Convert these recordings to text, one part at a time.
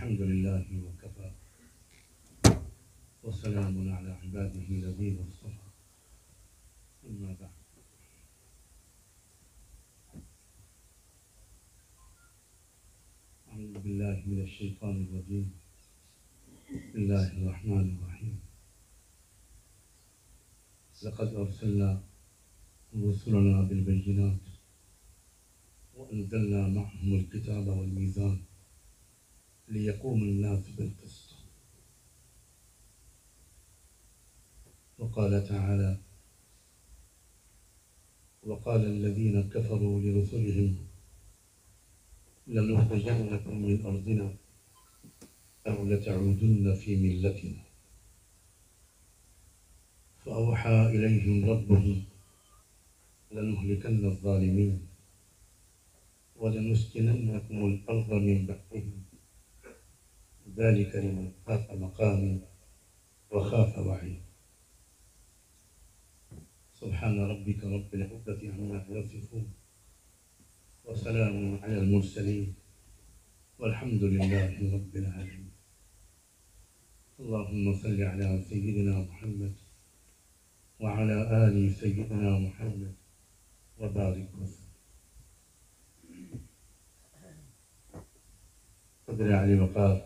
الحمد لله وكفى وسلام على عباده الذين اصطفى أما بعد أعوذ بالله من الشيطان الرجيم بسم الله الرحمن الرحيم لقد أرسلنا رسلنا بالبينات وأنزلنا معهم الكتاب والميزان ليقوم الناس بالقسط وقال تعالى وقال الذين كفروا لرسلهم لنخرجنكم من أرضنا أو لتعودن في ملتنا فأوحى إليهم ربهم لنهلكن الظالمين ولنسكننكم الأرض من بعدهم ذلك لمن خاف مقامي وخاف وعيد سبحان ربك رب العزة عما يصفون وسلام على المرسلين والحمد لله رب العالمين اللهم صل على سيدنا محمد وعلى آل سيدنا محمد وبارك وسلم قدر علی وقار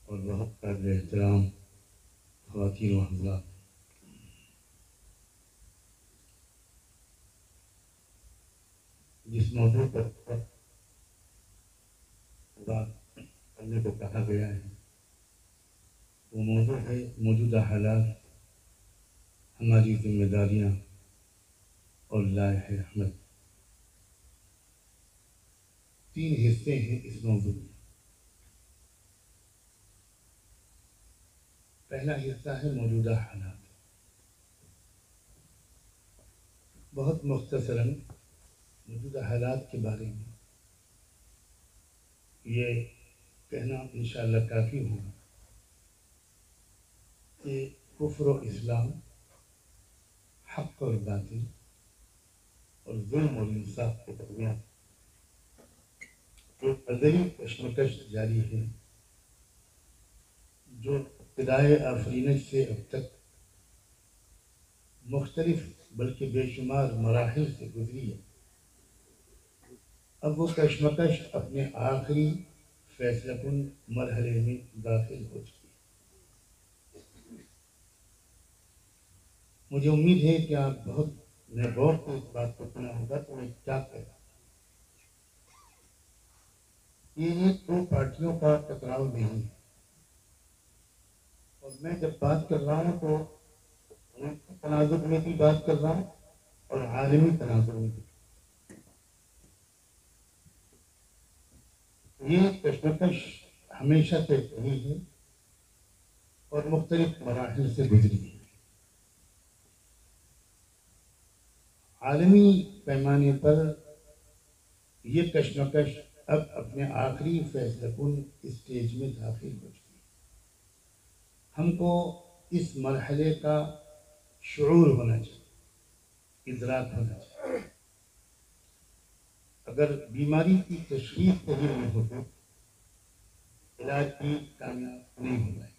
اور بہت قابل احترام خواتین و حضرات، جس موضوع پر بات کرنے کو کہا گیا ہے وہ موضوع ہے موجودہ حالات، ہماری ذمہ داریاں اور لائحہ رحمت۔ تین حصے ہیں اس موضوع میں۔ پہلا حصہ ہے موجودہ حالات، بہت مختصراً موجودہ حالات کے بارے میں یہ کہنا انشاءاللہ کافی ہوگا کہ کفر و اسلام، حق اور باطل اور ظلم اور انصاف کے درمیان جو ازلی کشمکش جاری ہے، جو ابتدائے آفرینش سے اب تک مختلف بلکہ بے شمار مراحل سے گزری ہے، اب وہ کشمکش اپنے آخری فیصلہ کن مرحلے میں داخل ہو چکی ہے۔ مجھے امید ہے کہ آپ بہت غور سے اس بات کو سنا ہوگا تو میں کیا کہہ رہا ہوں۔ یہ ایک دو پارٹیوں کا ٹکراؤ نہیں ہے، اور میں جب بات کر رہا ہوں تو تناظر میں بھی بات کر رہا ہوں اور عالمی تناظر میں بھی۔ یہ کشمکش ہمیشہ سے رہی ہے اور مختلف مراحل سے گزری ہے۔ عالمی پیمانے پر یہ کشمکش اب اپنے آخری فیصلہ کن اسٹیج میں داخل ہو چکی ہے۔ ہم کو اس مرحلے کا شعور ہونا چاہیے، ادراک ہونا چاہیے۔ اگر بیماری کی تشخیص صحیح نہیں ہو تو علاج بھی کامیاب نہیں ہو پائے۔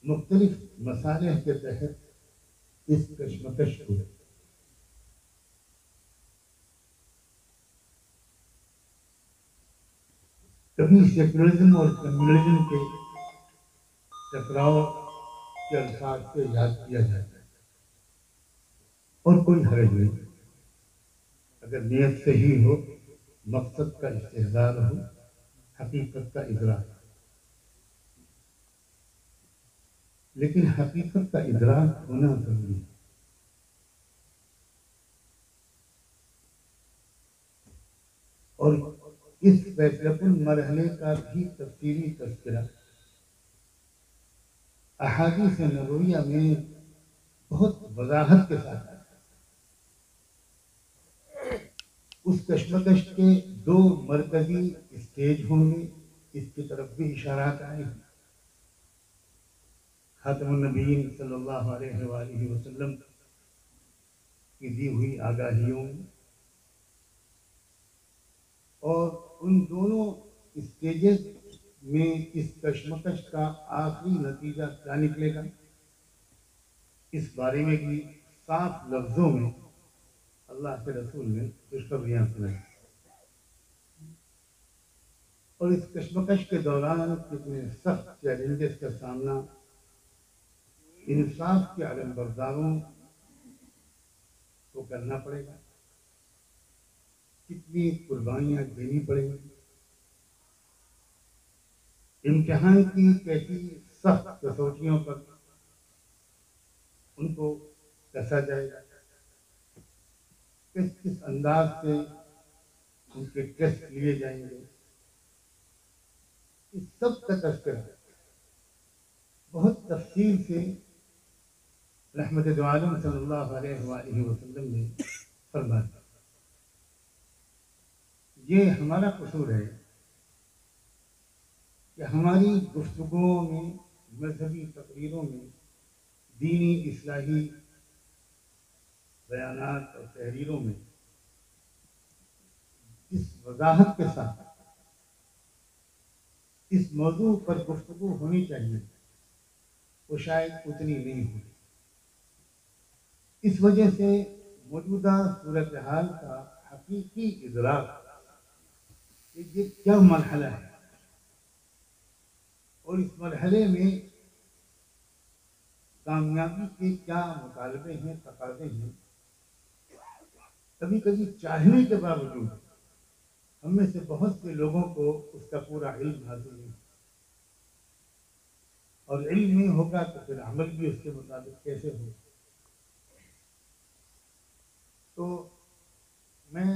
مختلف مصالح کے تحت اس کشمکش کو کبھی سیکولرزم اور کمیونزم کے ٹکراؤ کے الفاظ سے یاد کیا جاتا ہے، اور کوئی حرج نہیں اگر نیت صحیح ہو، مقصد کا استحضار ہو، حقیقت کا ادراک۔ لیکن حقیقت کا ادراک ہونا ضروری ہے۔ اور اس فیصلہ کن مرحلے کا بھی تفصیلی تذکرہ احادیث نبویہ میں بہت وضاحت کے ساتھ آتا ہے۔ اس کشمکش کے دو مرکزی اسٹیج ہوں گے، اس کی طرف بھی اشارات آئے ہیں۔ خاتم النبیین صلی اللہ علیہ وآلہ وسلم کی دی ہوئی آگاہیوں اور ان دونوں اسٹیجز میں اس کشمکش کا آخری نتیجہ کیا نکلے گا، اس بارے میں بھی صاف لفظوں میں اللہ کے رسول نے خوشخبریاں سنائی، اور اس کشمکش کے دوران کتنے سخت چیلنجز کا سامنا انصاف کے علم برداروں کو کرنا پڑے گا، کتنی قربانیاں دینی پڑیں گی، امتحان کی کیسی سخت کسوٹیوں پر ان کو کسا جائے گا، کس انداز سے ان کے ٹیسٹ لیے جائیں گے، اس سب کا تذکرہ بہت تفصیل سے رحمت دو عالم صلی اللہ علیہ وآلہ وسلم نے فرمایا۔ یہ ہمارا قصور ہے کہ ہماری گفتگوؤں میں، مذہبی تقریروں میں، دینی اصلاحی بیانات اور تحریروں میں اس وضاحت کے ساتھ اس موضوع پر گفتگو ہونی چاہیے وہ شاید اتنی نہیں ہوئی۔ اس وجہ سے موجودہ صورتحال کا حقیقی ادراک کہ یہ کیا مرحلہ ہے اور اس مرحلے میں کامیابی کے کیا مطالبے ہیں، تقاضے ہیں، کبھی کبھی چاہنے کے باوجود ہم میں سے بہت سے لوگوں کو اس کا پورا علم حاصل نہیں، اور علم نہیں ہوگا تو پھر عمل بھی اس کے مطابق کیسے ہوگا۔ تو میں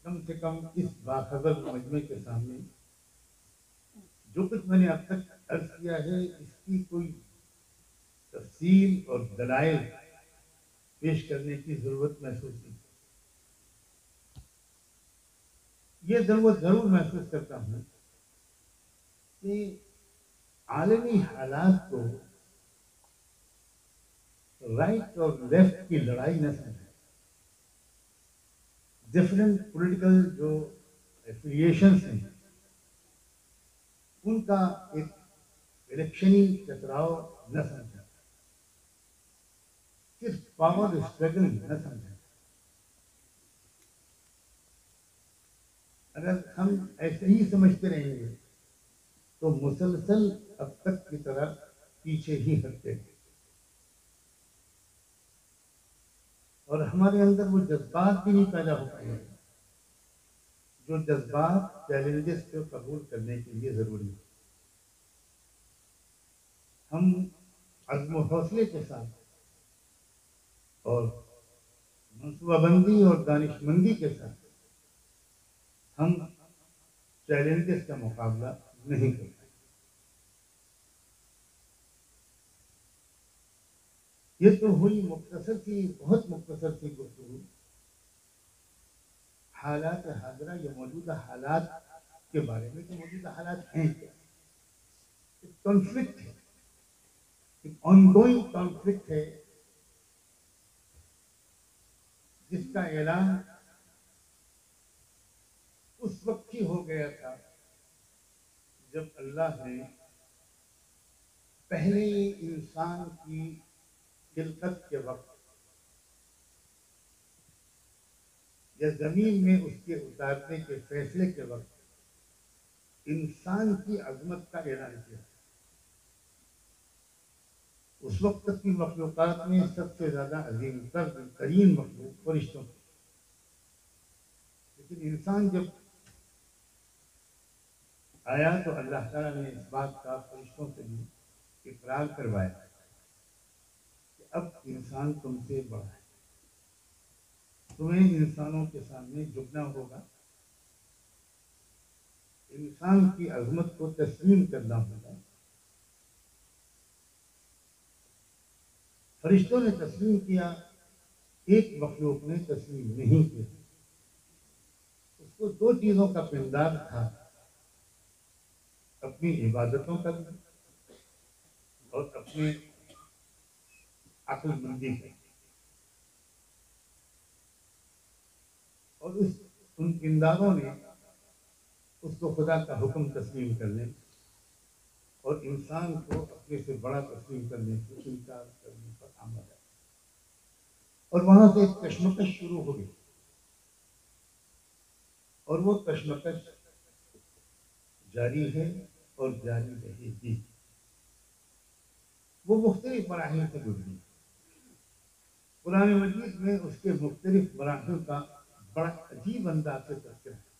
کم سے کم اس باخبر مجمع کے سامنے جو کچھ میں نے اب تک عرض کیا ہے اس کی کوئی تفصیل اور دلائل پیش کرنے کی ضرورت محسوس نہیں، یہ ضرورت ضرور محسوس کرتا ہوں کہ عالمی حالات کو رائٹ اور لیفٹ کی لڑائی نہ سمجھیں، ڈفرینٹ پولیٹیکل جو ایفیلیشنس ہیں ان کا ایک الیکشنی ٹکراؤ نہ سمجھا، صرف پاور اسٹرگل نہ سمجھا۔ اگر ہم ایسے ہی سمجھتے رہیں گے تو مسلسل اب تک کی طرح پیچھے ہی ہٹتے ہیں، اور ہمارے اندر وہ جذبات بھی نہیں پیدا ہو پائیں گے جو جذبات چیلنجز کو قبول کرنے کے لیے ضروری ہے۔ ہم عزم و حوصلے کے ساتھ اور منصوبہ بندی اور دانش مندی کے ساتھ ہم چیلنجز کا مقابلہ نہیں کر پائیں۔ یہ تو ہوئی مختصر سی، بہت مختصر سی گفتگو حالات حاضرہ یا موجودہ حالات کے بارے میں کہ موجودہ حالات ہیں کیا۔ ایک کانفلکٹ ہے، ایک آن گوئنگ کانفلکٹ ہے جس کا اعلان اس وقت ہی ہو گیا تھا جب اللہ نے پہلے انسان کی خلقت کے وقت یا زمین میں اس کے اتارنے کے فیصلے کے وقت انسان کی عظمت کا اعلان کیا۔ اس وقت تک کی مخلوقات میں سب سے زیادہ عظیم ترین مخلوق فرشتوں کی، لیکن انسان جب آیا تو اللہ تعالیٰ نے اس بات کا فرشتوں سے بھی اقرار کروایا کہ اب انسان تم سے بڑا ہے، تمہیں انسانوں کے سامنے جھکنا ہوگا، انسان کی عظمت کو تسلیم کرنا ہوگا۔ فرشتوں نے تسلیم کیا، ایک مخلوق نے تسلیم نہیں کیا۔ اس کو دو چیزوں کا پندار تھا، اپنی عبادتوں کا بھی اور اپنے عقل مندی کا، اور ان پنداروں نے اس کو خدا کا حکم تسلیم کرنے اور انسان کو اپنے سے بڑا تسلیم کرنے سے انکار کرنے پر عمل ہے، اور وہاں سے ایک کشمکش شروع ہو گئی، اور وہ کشمکش جاری ہے اور جاری رہے گی۔ وہ مختلف مراحل سے گزری، قرآن مجید میں اس کے مختلف مراحل کا بڑا عجیب انداز سے تذکرہ ہے۔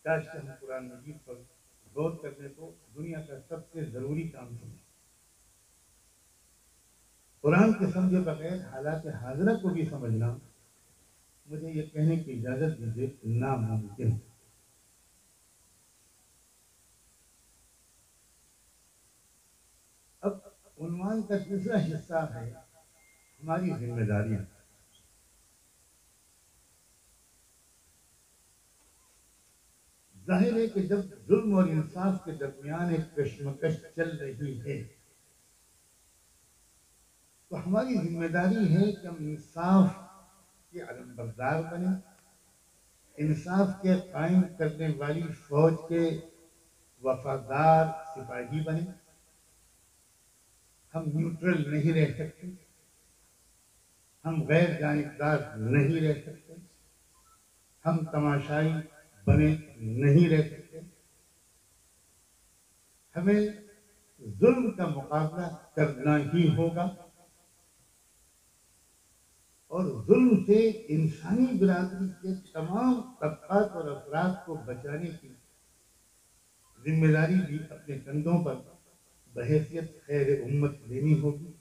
کاش کہ ہم قرآن مجید پر غور کرنے کو دنیا کا سب سے ضروری کام سمجھیں۔ قرآن کے سمجھے بغیر حالات حاضرہ کو بھی سمجھنا مجھے یہ کہنے کی اجازت دیجیے ناممکن ہے۔ اب عنوان کا دوسرا حصہ ہے ہماری ذمہ داریاں۔ ظاہر ہے کہ جب ظلم اور انصاف کے درمیان ایک کشمکش چل رہی ہے تو ہماری ذمہ داری ہے کہ ہم انصاف کے علمبردار بنیں، انصاف کے قائم کرنے والی فوج کے وفادار سپاہی بنیں۔ ہم نیوٹرل نہیں رہ سکتے، ہم غیر جانبدار نہیں رہ سکتے، ہم تماشائی بنے نہیں رہ سکتے۔ ہمیں ظلم کا مقابلہ کرنا ہی ہوگا، اور ظلم سے انسانی برادری کے تمام طبقات اور افراد کو بچانے کی ذمہ داری بھی اپنے کندھوں پر بحیثیت خیر امت لینی ہوگی۔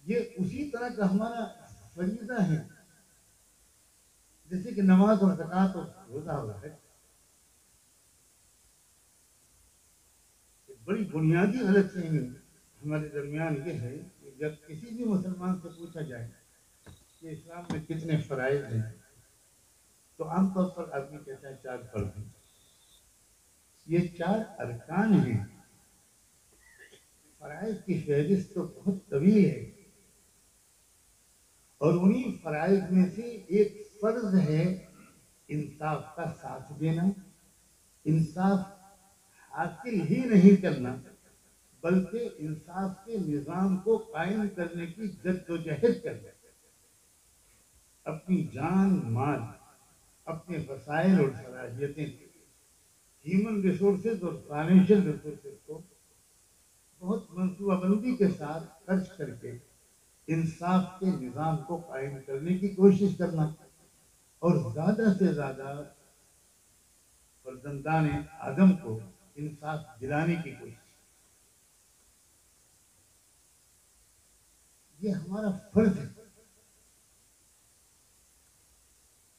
یہ اسی طرح کا ہمارا فریضہ ہے جیسے کہ نماز اور زکوٰۃ اور روزہ ہوا ہے۔ بڑی بنیادی غلط فہمی ہمارے درمیان یہ ہے کہ جب کسی بھی مسلمان سے پوچھا جائے کہ اسلام میں کتنے فرائض ہیں تو عام طور پر آدمی کہتا ہے 4 فرض ہیں۔ یہ 4 ارکان ہیں، فرائض کی فہرست تو بہت طویل ہے، اور انہی فرائض میں سے ایک فرض ہے انصاف کا ساتھ دینا، انصاف حاصل ہی نہیں کرنا بلکہ انصاف کے نظام کو قائم کرنے کی جدوجہد کرنا، اپنی جان مال، اپنے وسائل اور صلاحیتیں، ہیومن ریسورسز اور فائنینشیل ریسورسز کو بہت منصوبہ بندی کے ساتھ خرچ کر کے انصاف کے نظام کو قائم کرنے کی کوشش کرنا، اور زیادہ سے زیادہ فرزندان آدم کو انصاف دلانے کی کوشش۔ یہ ہمارا فرض ہے،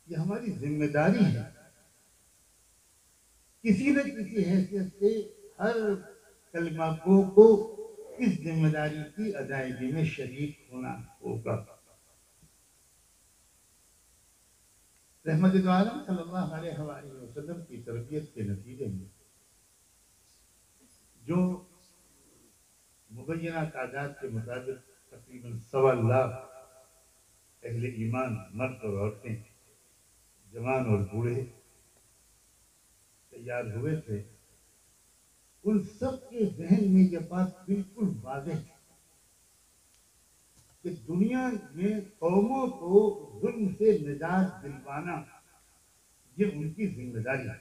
یہ ہماری ذمہ داری ہے۔ کسی نہ کسی حیثیت سے ہر کلمہ گو کو اس ذمہ داری کی ادائیگی میں شریک ہونا ہوگا۔ رحمت دو عالم صلی اللہ علیہ وآلہ وسلم کی تربیت کے نتیجے میں جو مبینہ تعداد کے مطابق تقریباً 1.25 لاکھ اہل ایمان، مرد اور عورتیں، جوان اور بوڑھے تیار ہوئے تھے، ان سب کے ذہن میں یہ بات بالکل واضح ہے کہ دنیا میں قوموں کو ظلم سے نجات دلوانا یہ ان کی ذمہ داری ہے۔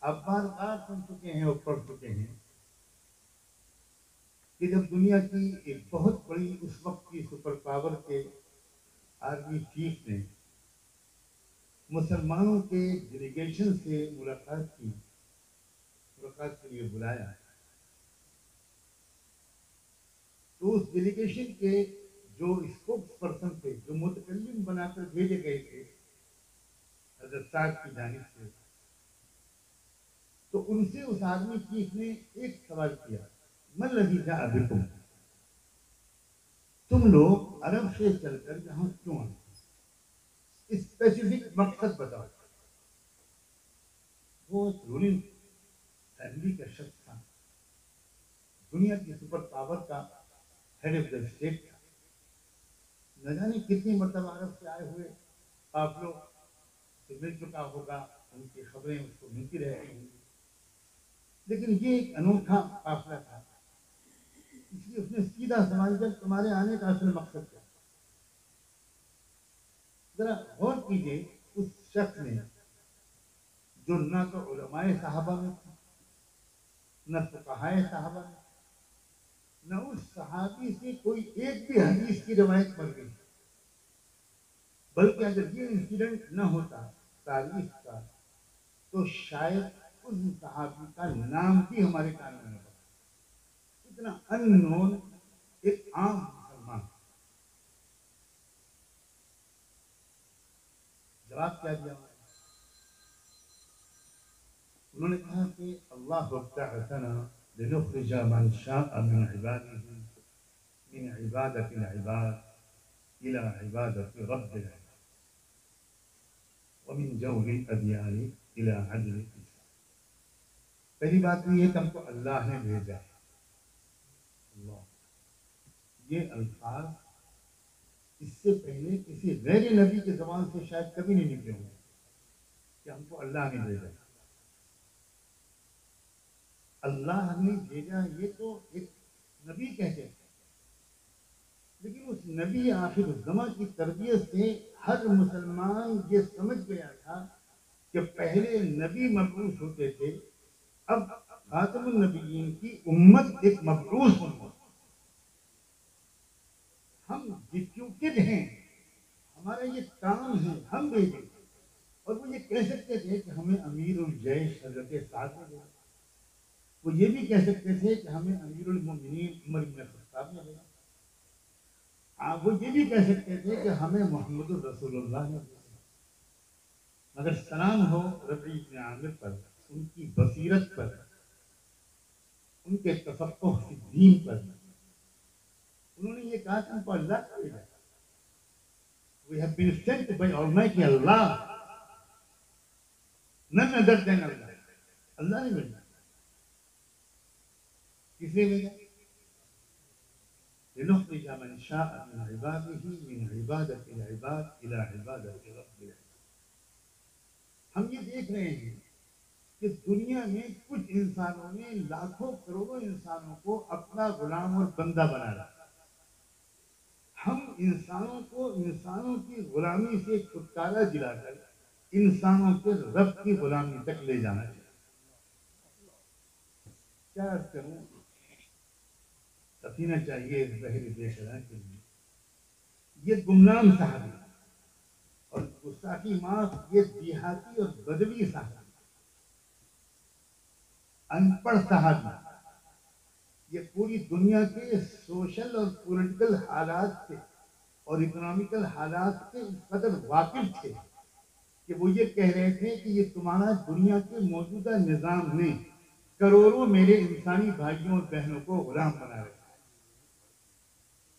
آپ بار بار سن چکے ہیں اور پڑھ چکے ہیں کہ جب دنیا کی ایک بہت بڑی اس وقت کی سپر پاور کے آرمی چیف نے مسلمانوں کے ڈیلیگیشن سے ملاقات کے لیے بلایا، تو اس ڈیلیگیشن کے جو اسپوکس پرسن تھے، جو متکلم بنا کر بھیجے گئے تھے حضرت سعد کی جانب سے، تو ان سے اس آدمی چیف نے ایک سوال کیا، من الذی جاء بکم، تم لوگ عرب سے چل کر یہاں کیوں آئے؟ اسپیسیفک مقصد بتاؤ۔ وہ ایک رولنگ فیملی کا شخص تھا، دنیا کی سپر پاور کا ہیڈ آف دا اسٹیٹ تھا، نہ جانے کتنی مرتبہ عرب سے آئے ہوئے قافلوں سے مل چکا ہوگا، ان کی خبریں اس کو ملتی رہتی ہیں، لیکن یہ ایک انوکھا قافلہ تھا، اس لیے اس نے سیدھا سوال کیا تمہارے آنے کا اصل مقصد کیا؟ ذرا غور کیجیے، اس شخص نے جو نہ تو علماء صحابہ میں تھا، نہ فقہاء صحابہ میں، نہ اس صحابی سے کوئی ایک بھی حدیث کی روایت پڑھ گئی، بلکہ اگر یہ انسیڈنٹ نہ ہوتا تاریخ کا تو شاید اس صحابی کا نام بھی ہمارے کان میں نہ پڑتا، اتنا ان نون ایک عام مسلمان۔ جواب کیا دیا انہوں نے کہا کہ اللہ ابتعثنا لنخرج من شاء من عباده من عبادة العباد إلى عبادة رب العباد ومن جور الأديان إلى عدل الإسلام۔ پہلی بات یہ ہے کہ ہم کو اللہ نے بھیجا ہے، اللہ، یہ الفاظ اس سے پہلے کسی غیر نبی کی زبان سے شاید کبھی نہیں نکلے ہوں کہ ہم کو اللہ نے بھیجا ہے۔ اللہ نے بھیجا یہ تو ایک نبی کہتے ہیں، لیکن اس نبی آخر الزمان کی تربیت سے ہر مسلمان یہ سمجھ گیا تھا کہ پہلے نبی مبعوث ہوتے تھے، اب خاتم النبیین کی امت ایک مبعوث امت، ہم ڈپیوٹڈ ہیں، ہمارا یہ کام ہے، ہم بھیجیں۔ اور وہ یہ کہہ سکتے تھے کہ ہمیں امیر الجیش حضرت سعد نے بھیجا، وہ یہ بھی کہہ سکتے تھے کہ ہمیں امیر المومنین عمر بن الخطاب نے بھیجا، وہ یہ بھی کہہ سکتے تھے کہ ہمیں محمد الرسول اللہ نے بھیجا۔ مگر سلام ہو ربیع بن عامر پر، ان کی بصیرت پر، ان کے تفقہ فی الدین پر، انہوں نے یہ کہا کہ ہم کو اللہ نے بھیجا، we have been sent by Almighty Allah, none other than Allah، اللہ نے بھیجا۔ کس نے بھیجا؟ لنخرج من شاء من عباده من عبادة العباد إلى عبادة رب العباد۔ ہم یہ دیکھ رہے ہیں کہ دنیا میں کچھ انسانوں نے لاکھوں کروڑوں انسانوں کو اپنا غلام اور بندہ بنا رہا، ہم انسانوں کو انسانوں کی غلامی سے چھٹکارا دلا کر انسانوں کے رب کی غلامی تک لے جانا چاہیے۔ کیا عرض کروں، سفینہ چاہیے بحر بے شرح کے لیے، یہ گمنام صحابی اور گستاخی معاف، یہ دیہاتی اور بدوی صحابی، ان پڑھ صحابی، یہ پوری دنیا کے سوشل اور پولیٹیکل حالات سے اور اکنامیکل حالات سے اس قدر واقف تھے کہ وہ یہ کہہ رہے تھے کہ یہ تمہارا دنیا کے موجودہ نظام میں کروڑوں میرے انسانی بھائیوں اور بہنوں کو غلام بنا رہے ہیں۔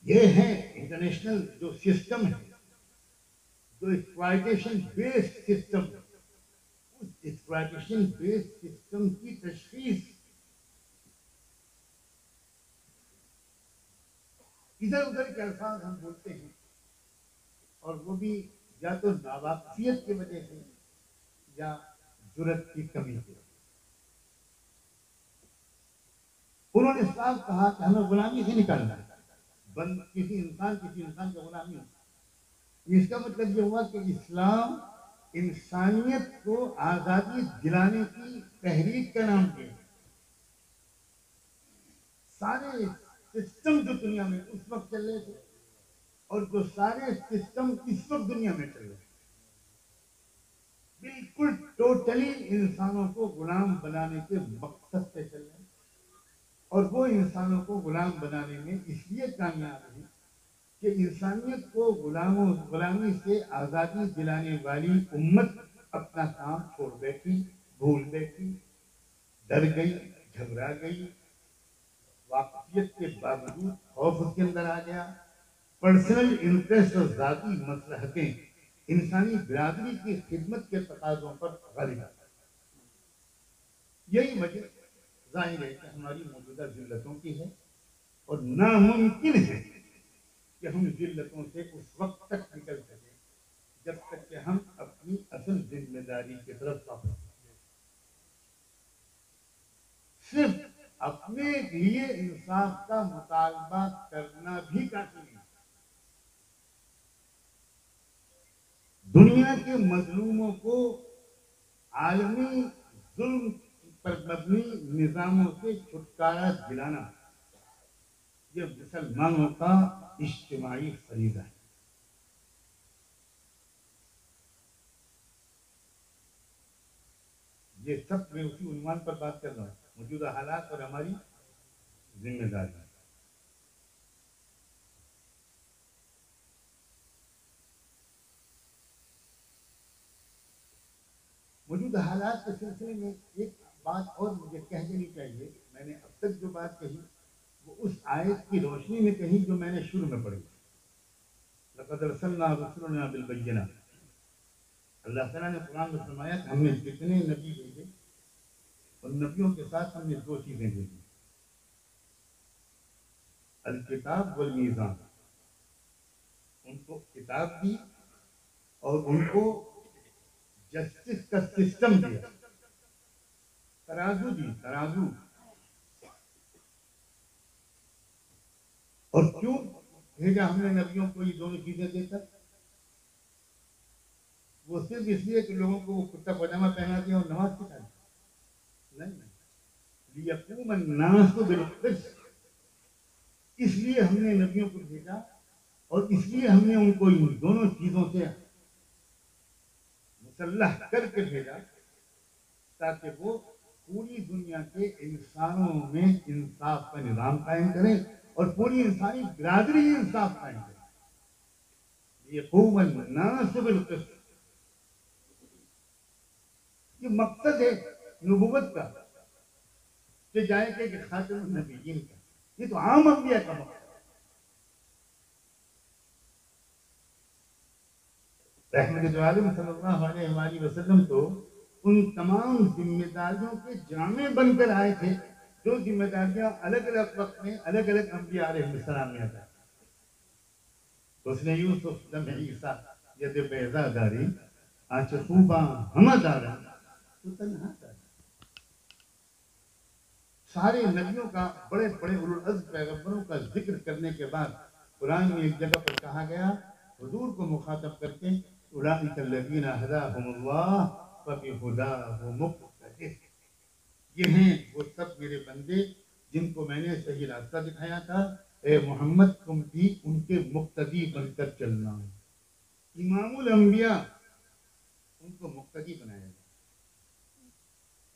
یہ ہے انٹرنیشنل جو سسٹم ہے، جو ایکسپلائٹیشن بیسڈ سسٹم، اس ایکسپلائٹیشن بیسڈ سسٹم کی تشخیص ادھر ادھر کے الفاظ ہم بولتے ہیں، اور وہ بھی یا تو ناواقفیت کی وجہ سے یا جرأت کی کمی کی وجہ سے۔ انہوں نے صاف کہا کہ ہمیں غلامی سے نکالنا ہے، کسی انسان کا غلامی ہے۔ اس کا مطلب یہ ہوا کہ اسلام انسانیت کو آزادی دلانے کی تحریک کا نام دیا۔ سارے سسٹم جو دنیا میں اس وقت چل رہے تھے اور جو سارے سسٹم اس وقت دنیا میں چل رہے ہیں، بالکل ٹوٹلی انسانوں کو غلام بنانے کے مقصد سے چل رہے ہیں، اور وہ انسانوں کو غلام بنانے میں اس لیے کامیاب ہیں کہ انسانیت کو غلامی سے آزادی دلانے والی امت اپنا کام چھوڑ بیٹھی، بھول بیٹھی، ڈر گئی، گھبرا گئی، واقفیت کے باوجود خوف اس کے اندر آ گیا، پرسنل انٹرسٹ اور ذاتی مصلحتیں انسانی برادری کی خدمت کے تقاضوں پر غالب آ گئی۔ یہی وجہ ظاہر ہے کہ ہماری موجودہ ذلتوں کی ہے، اور ناممکن ہے کہ ہم ذلتوں سے اس وقت تک نکل سکیں جب تک کہ ہم اپنی اصل ذمہ داری کی طرف واپس صرف اپنے لیے انصاف کا مطالبہ کرنا بھی کافی نہیں۔ دنیا کے مظلوموں کو عالمی ظلم پر مبنی نظاموں سے چھٹکارا دلانا یہ مسلمانوں کا اجتماعی فریضہ ہے۔ یہ سب میں اسی عنوان پر بات کر رہا ہوں، موجودہ حالات اور ہماری ذمہ داری۔ موجودہ حالات کے سلسلے میں ایک بات اور مجھے کہہ دینی چاہیے۔ میں نے اب تک جو بات کہی وہ اس آیت کی روشنی میں کہی جو میں نے شروع میں پڑھی، لقد ارسلنا رسلنا بالبینات۔ اللہ تعالیٰ نے قرآن میں فرمایا کہ ہم نے جتنے نبی بھیجے ان نبیوں کے ساتھ ہم نے دو چیزیں بھیجی، الکتاب والمیزان، ان کو کتاب دی اور ان کو جسٹس کا سسٹم دیا، ترازو دی، ترازو۔ اور کیوں بھیجا ہم نے نبیوں کو یہ دونوں چیزیں دے کر؟ وہ صرف اس لیے کہ لوگوں کو وہ کرتا پاجامہ پہنا دیا اور نماز سکھا دی؟ نہیں، لیقوم الناس بالقسط، اس لیے ہم نے نبیوں کو بھیجا اور اس لیے ہم نے ان کو ان دونوں چیزوں سے مسلح کر کے بھیجا تاکہ وہ پوری دنیا کے انسانوں میں انصاف کا نظام قائم کریں اور پوری انسانی برادری انصاف قائم کرے۔ یقوم الناس بالقسط، یہ مقصد ہے نبوت کا، کہ جائے کہ خاتم النبیین کا، یہ تو عام انبیاء کا مقصد ہے۔ رحمت عالم صلی اللہ علیہ وآلہ وسلم تو ان تمام ذمہ داریوں کے جامع بن کر آئے تھے جو ذمہ داریاں الگ الگ وقت میں الگ الگ انبیاء علیہ السلام نے ادا کی۔ اس نے یوسف دم عیسیٰ ید بیضا داری آنچ خوباں ہمہ دارا تو تنہا دارا۔ سارے نبیوں کا، بڑے بڑے اولو العزم پیغمبروں کا ذکر کرنے کے بعد قرآن میں ایک جگہ پر کہا گیا حضور کو مخاطب کر کے اولئک الذین ھداھم اللہ فبھداہ مقتدہ، یہ ہیں وہ سب میرے بندے جن کو میں نے صحیح راستہ دکھایا تھا، اے محمد تم بھی ان کے مقتدی بن کر چلنا۔ امام الانبیاء ان کو مقتدی بنایا گیا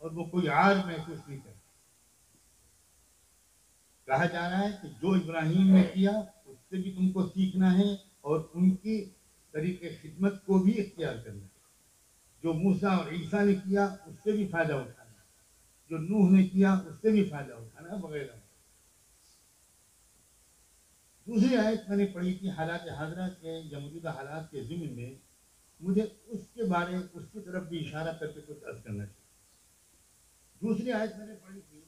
اور وہ کوئی عار محسوس نہیں کرتا۔ کہا جا رہا ہے کہ جو ابراہیم نے کیا اس سے بھی تم کو سیکھنا ہے اور ان کی طریقے خدمت کو بھی اختیار کرنا ہے۔ جو موسیٰ اور عیسیٰ نے کیا اس سے بھی فائدہ اٹھانا ہے، جو نوح نے کیا اس سے بھی فائدہ اٹھانا ہے، وغیرہ۔ دوسری آیت میں نے پڑھی تھی حالات حاضرہ کے یا موجودہ حالات کے ضمن میں، مجھے اس کے بارے اس کی طرف بھی اشارہ کر کے کچھ عرض کرنا چاہیے۔ دوسری آیت میں نے پڑھی تھی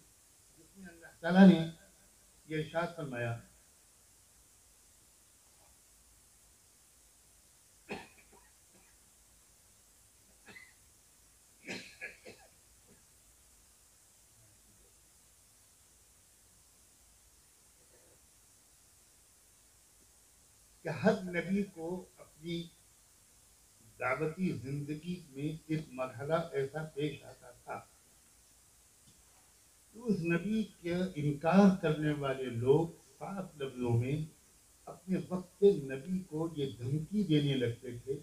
جس میں اللہ تعالیٰ نے یہ ارشاد فرمایا کہ ہر نبی کو اپنی دعوتی زندگی میں ایک مرحلہ ایسا پیش آتا تھا کہ اس نبی کے انکار کرنے والے لوگ صاف لفظوں میں اپنے وقت کے نبی کو یہ دھمکی دینے لگتے تھے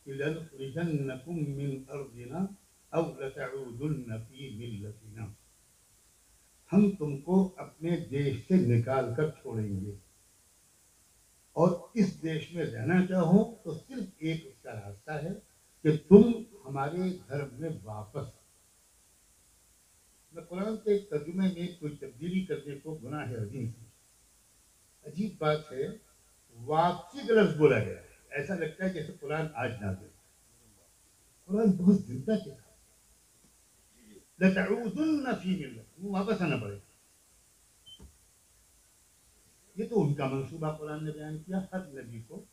کہ لَنُخْرِجَنَّكُم مِّنْ أَرْضِنَا أَوْ لَتَعُودُنَّ فِي مِلَّتِنَا، ہم تم کو اپنے دیش سے نکال کر چھوڑیں گے اور اس دیش میں رہنا چاہو تو صرف ایک اس کا راستہ ہے کہ تم ہمارے دھرم میں واپس۔ میں قرآن کے ترجمے میں کوئی تبدیلی کرنے کو گناہ عظیم ہے. عجیب بات ہے، واپسی کا لفظ بولا گیا ہے، ایسا لگتا ہے جیسے قرآن آج نازل. قرآن بہت زندہ کتاب، لتعودن فی ملت، واپس آنا پڑے گا. یہ تو ان کا منصوبہ قرآن نے بیان کیا. ہر نبی کو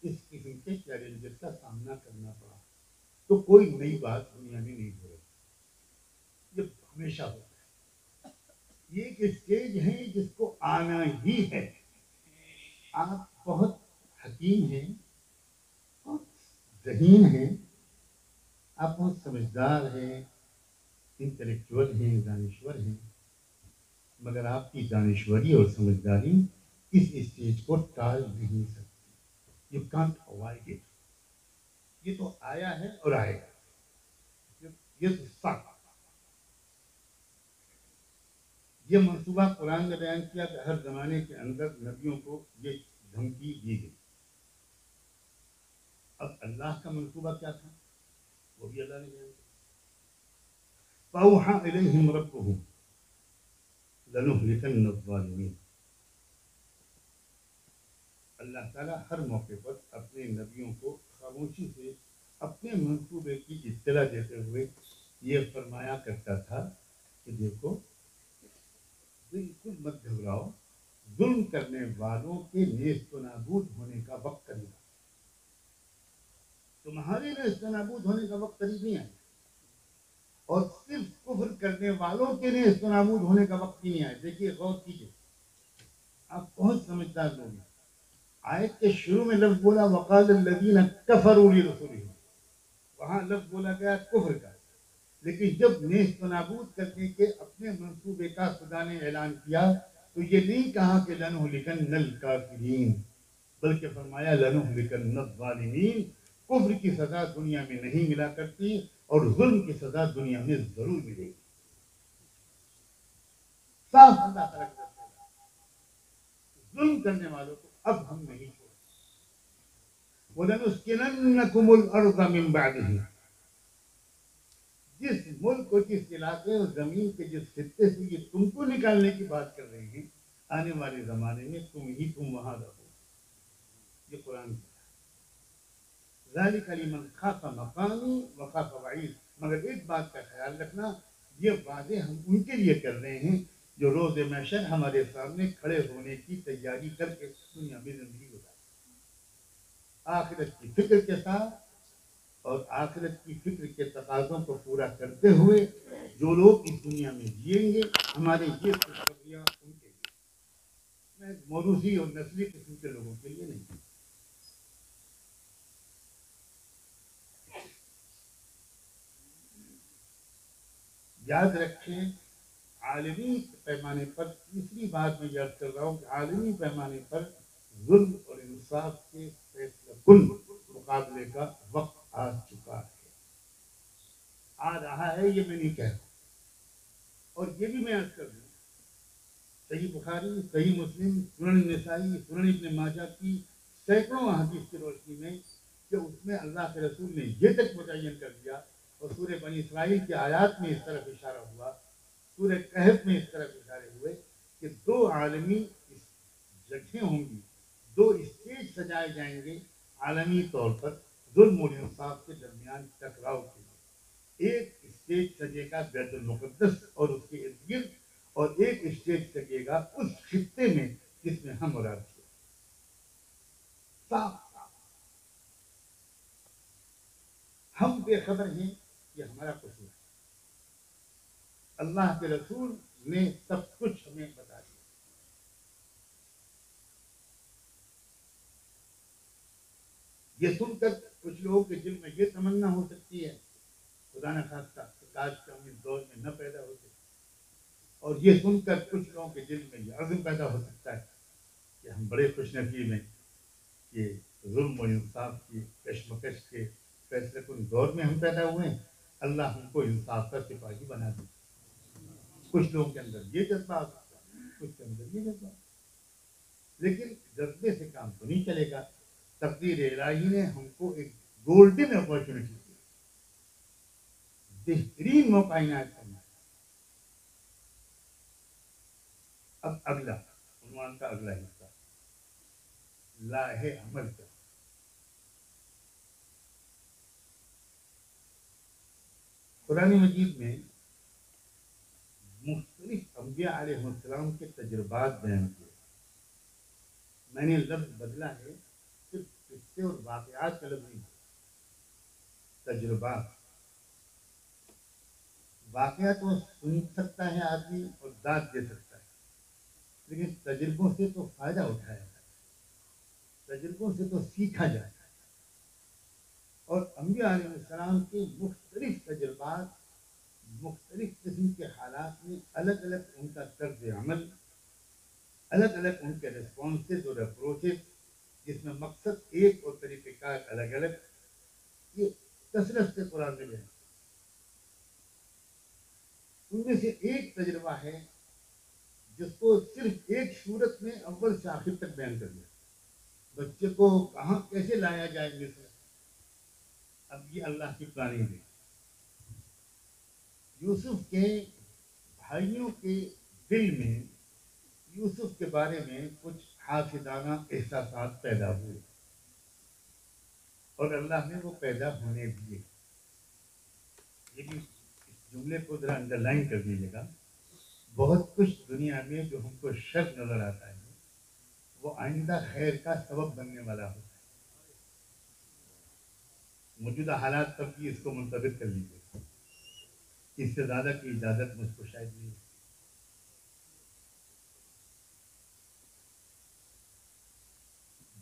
اس قسم کے چیلنجز کا سامنا کرنا پڑا. تو کوئی نئی بات دنیا میں نہیں ہو رہی، یہ ہمیشہ ہوتا ہے. یہ ایک اسٹیج ہے جس کو آنا ہی ہے. آپ بہت حکیم ہیں، بہت ذہین ہیں، آپ بہت سمجھدار ہیں، انٹلیکچوئل ہیں، دانشور ہیں، مگر آپ کی دانشوری اور سمجھداری اس اسٹیج کو ٹال نہیں سکتی. You can't avoid it. یہ تو آیا ہے اور آئے گا. یہ تو سخت. یہ منصوبہ قرآن نے بیان کیا کہ ہر زمانے کے اندر نبیوں کو یہ دھمکی دی گئی. اب اللہ کا منصوبہ کیا تھا وہ بھی اللہ نے بیان کیا. فَأَوْحَىٰ إِلَيْهِمْ رَبُّهُمْ لَنُهْلِكَنَّ الظَّالِمِينَ. اللہ تعالیٰ ہر موقع پر اپنے نبیوں کو خاموشی سے اپنے منصوبے کی اطلاع دیتے ہوئے یہ فرمایا کرتا تھا کہ دیکھو بالکل مت گھبراؤ، ظلم کرنے والوں کے نیست و نابود ہونے کا وقت قریب ہے. تمہارے نیست و نابود ہونے کا وقت قریب نہیں ہے، اور صرف کفر کرنے والوں کے نیست و نابود ہونے کا وقت نہیں ہے. دیکھیے غور کیجیے، آپ بہت سمجھدار لوگ ہیں. آیت کے شروع میں لفظ بولا وقال الذین کفروا لرسولہم، وہاں لفظ بولا گیا کفر کا. لیکن جب نیست و نابود کرنے کے اپنے منصوبے کا خدا نے اعلان کیا تو یہ نہیں کہا کہ لنہلکن الکافرین، بلکہ فرمایا لنہلکن الظالمین. کفر کی سزا دنیا میں نہیں ملا کرتی اور ظلم کی سزا دنیا میں ضرور ملے گی. صاف اللہ تعالیٰ کی طرف سے ظلم کرنے والوں کو اب ہم نہیں چھوڑیں. وَلَنُسْكِنَنَّكُمُ الْأَرْضَ مِنْ بَعْدِهِ. جس ملک اور جس علاقے اور زمین کے جس خطے سے یہ تم کو نکالنے کی بات کر رہے ہیں، آنے والے زمانے میں تم وہاں رہو. یہ قرآن کی ذالک لمن خاف مقامی وخاف وعید. مگر ایک بات کا خیال رکھنا، یہ وعدے ہم ان کے لیے کر رہے ہیں جو روز محشر ہمارے سامنے کھڑے ہونے کی تیاری کر کے دنیا میں زندگی گزارے، آخرت کی فکر کے ساتھ اور آخرت کی فکر کے تقاضوں کو پورا کرتے ہوئے جو لوگ اس دنیا میں جئیں گے. ہمارے یہ خوشخبریاں ان کے لیے، میں موروثی اور نسلی قسم کے لوگوں کے لیے نہیں. یاد رکھیں، عالمی پیمانے پر تیسری بات میں یاد کر رہا ہوں کہ عالمی پیمانے پر ظلم اور انصاف کے فیصلہ کن مقابلے کا وقت آ چکا ہے، آ رہا ہے. یہ میں نہیں کہہ رہا. اور یہ بھی میں عرض کر دوں، صحیح بخاری، صحیح مسلم، سنن نسائی، سنن ابن ماجہ کی سینکڑوں احادیث کی روشنی میں کہ اس میں اللہ کے رسول نے یہ تک متعین کر دیا، اور سورہ بنی اسرائیل کی آیات میں اس طرف اشارہ ہوا، سورہ کہف میں اس طرف اشارے ہوئے کہ دو عالمی جگہیں ہوں گی، دو اسٹیج سجائے جائیں گے عالمی طور پر ظلم و انصاف کے درمیان ٹکراؤ کے لیے. ایک اسٹیج سجے گا بیت المقدس اور اس کے ارد گرد، اور ایک اسٹیج سجے گا اس خطے میں جس میں ہم مراد تھے. صاف صاف ہم بے خبر ہیں، یہ ہمارا قصور ہے. اللہ کے رسول نے سب کچھ ہمیں بتا دیا. یہ سن کر کچھ لوگوں کے دل میں یہ تمنا ہو سکتی ہے خدا نہ خواستہ کہ کاش کہ ہم اس دور میں نہ پیدا ہوتے. اور یہ سن کر کچھ لوگوں کے دل میں یہ عزم پیدا ہو سکتا ہے کہ ہم بڑے خوش نصیب ہیں کہ ظلم و انصاف کی کشمکش کے فیصلے کن دور میں ہم پیدا ہوئے ہیں. اللہ ہم کو انصاف کا سپاہی بنا دے. کچھ لوگوں کے اندر یہ جذبہ ہو سکتا ہے، کچھ کے اندر یہ جذبہ. لیکن جذبے سے کام تو نہیں چلے گا. تقدیر الہی نے ہم کو ایک گولڈن اپارچونیٹی دی، بہترین موقع عنایت کرنا ہے. اب اگلا عنوان کا اگلا حصہ لاہ عمل کا. قرآن مجید میں مختلف انبیاء علیہ السلام کے تجربات بیان کیے. میں نے لفظ بدلا ہے، صرف قصے اور واقعات کا لفظ نہیں. تجربات، واقعہ تو سن سکتا ہے آدمی اور داد دے سکتا ہے، لیکن تجربوں سے تو فائدہ اٹھایا جاتا ہے، تجربوں سے تو سیکھا جاتا ہے. اور انبیاء علیہ السلام کے مختلف تجربات مختلف قسم کے حالات میں الگ الگ ان کا طرز عمل، الگ الگ ان کے ریسپانسز اور اپروچز، جس میں مقصد ایک اور طریقہ کار الگ الگ، یہ کثرت سے قرآن میں ہے. ان میں سے ایک تجربہ ہے جس کو صرف ایک صورت میں اول سے آخر تک بیان کر دیا. بچے کو کہاں کیسے لایا جائے مصر، اب یہ اللہ کی پلاننگ ہے. یوسف کے بھائیوں کے دل میں یوسف کے بارے میں کچھ حاسدانہ احساسات پیدا ہوئے اور اللہ نے وہ پیدا ہونے دیے. یہ بھی اس جملے کو ذرا انڈر لائن کر دیجیے گا. بہت کچھ دنیا میں جو ہم کو شر نظر آتا ہے وہ آئندہ خیر کا سبب بننے والا ہوتا ہے. موجودہ حالات پر بھی اس کو منتبر کر لیجیے، اس سے زیادہ کی اجازت مجھ کو شاید نہیں.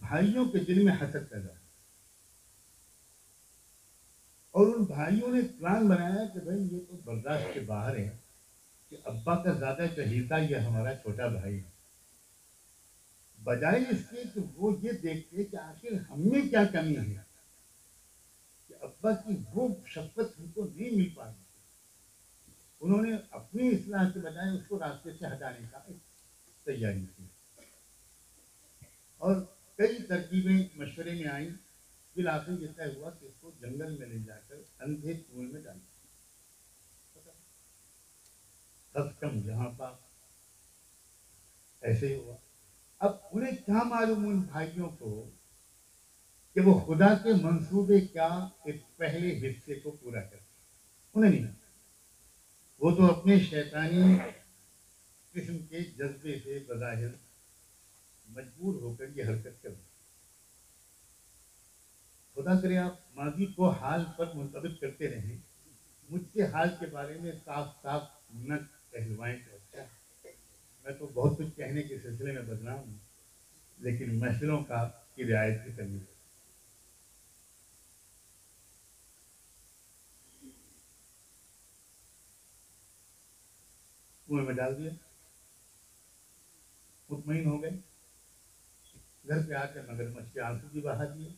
بھائیوں کے دل میں حسد پیدا ہے اور ان بھائیوں نے پلان بنایا کہ بھائی یہ تو برداشت کے باہر ہے کہ ابا کا زیادہ چہیتا یہ ہمارا چھوٹا بھائی ہے. بجائے اس کے کہ وہ یہ دیکھتے کہ آخر ہم میں کیا کمی ہے کہ ابا کی وہ شفقت ہم کو نہیں مل پا رہی، انہوں نے اپنی اصلاح کے بجائے اس کو راستے سے ہٹانے کا تیاری کی اور کئی ترکیبیں مشورے میں آئیں. بالآخر یہ طے ہوا کہ اس کو جنگل میں لے جا کر اندھے کنویں میں ڈالنا. کم جہاں پا ایسے ہی ہوا. اب انہیں کیا معلوم ان بھائیوں کو کہ وہ خدا کے منصوبے کیا ایک پہلے حصے کو پورا کرتے، انہیں نہیں. وہ تو اپنے شیطانی قسم کے جذبے سے بظاہر مجبور ہو کر یہ حرکت کر. خدا کرے آپ ماضی کو حال پر منتبت کرتے رہیں، مجھ سے حال کے بارے میں صاف صاف نہ کہلوائیں تو اچھا. میں تو بہت کچھ کہنے کے سلسلے میں بدنام ہوں، لیکن محفلوں کا کی رعایت بھی کرنی ہے. کنویں میں ڈال دیا، مطمئن ہو گئے. گھر پہ آ کر مگر مچھ کے آنسو بھی بہا دیے.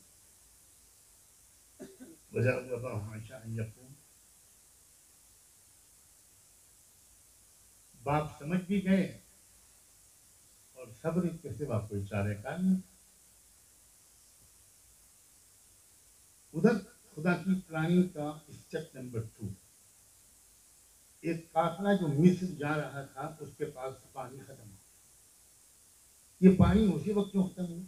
وجہ وبا ہمیشہ یقون. باپ سمجھ بھی گئے اور صبر کے سوا کوئی چارہ کار نہیں. ادھر خدا کی پلاننگ کا اسٹیپ نمبر 2، ایک قافلہ جو مصر جا رہا تھا اس کے پاس پانی ختم ہو. یہ پانی اسی وقت کیوں ختم ہوا؟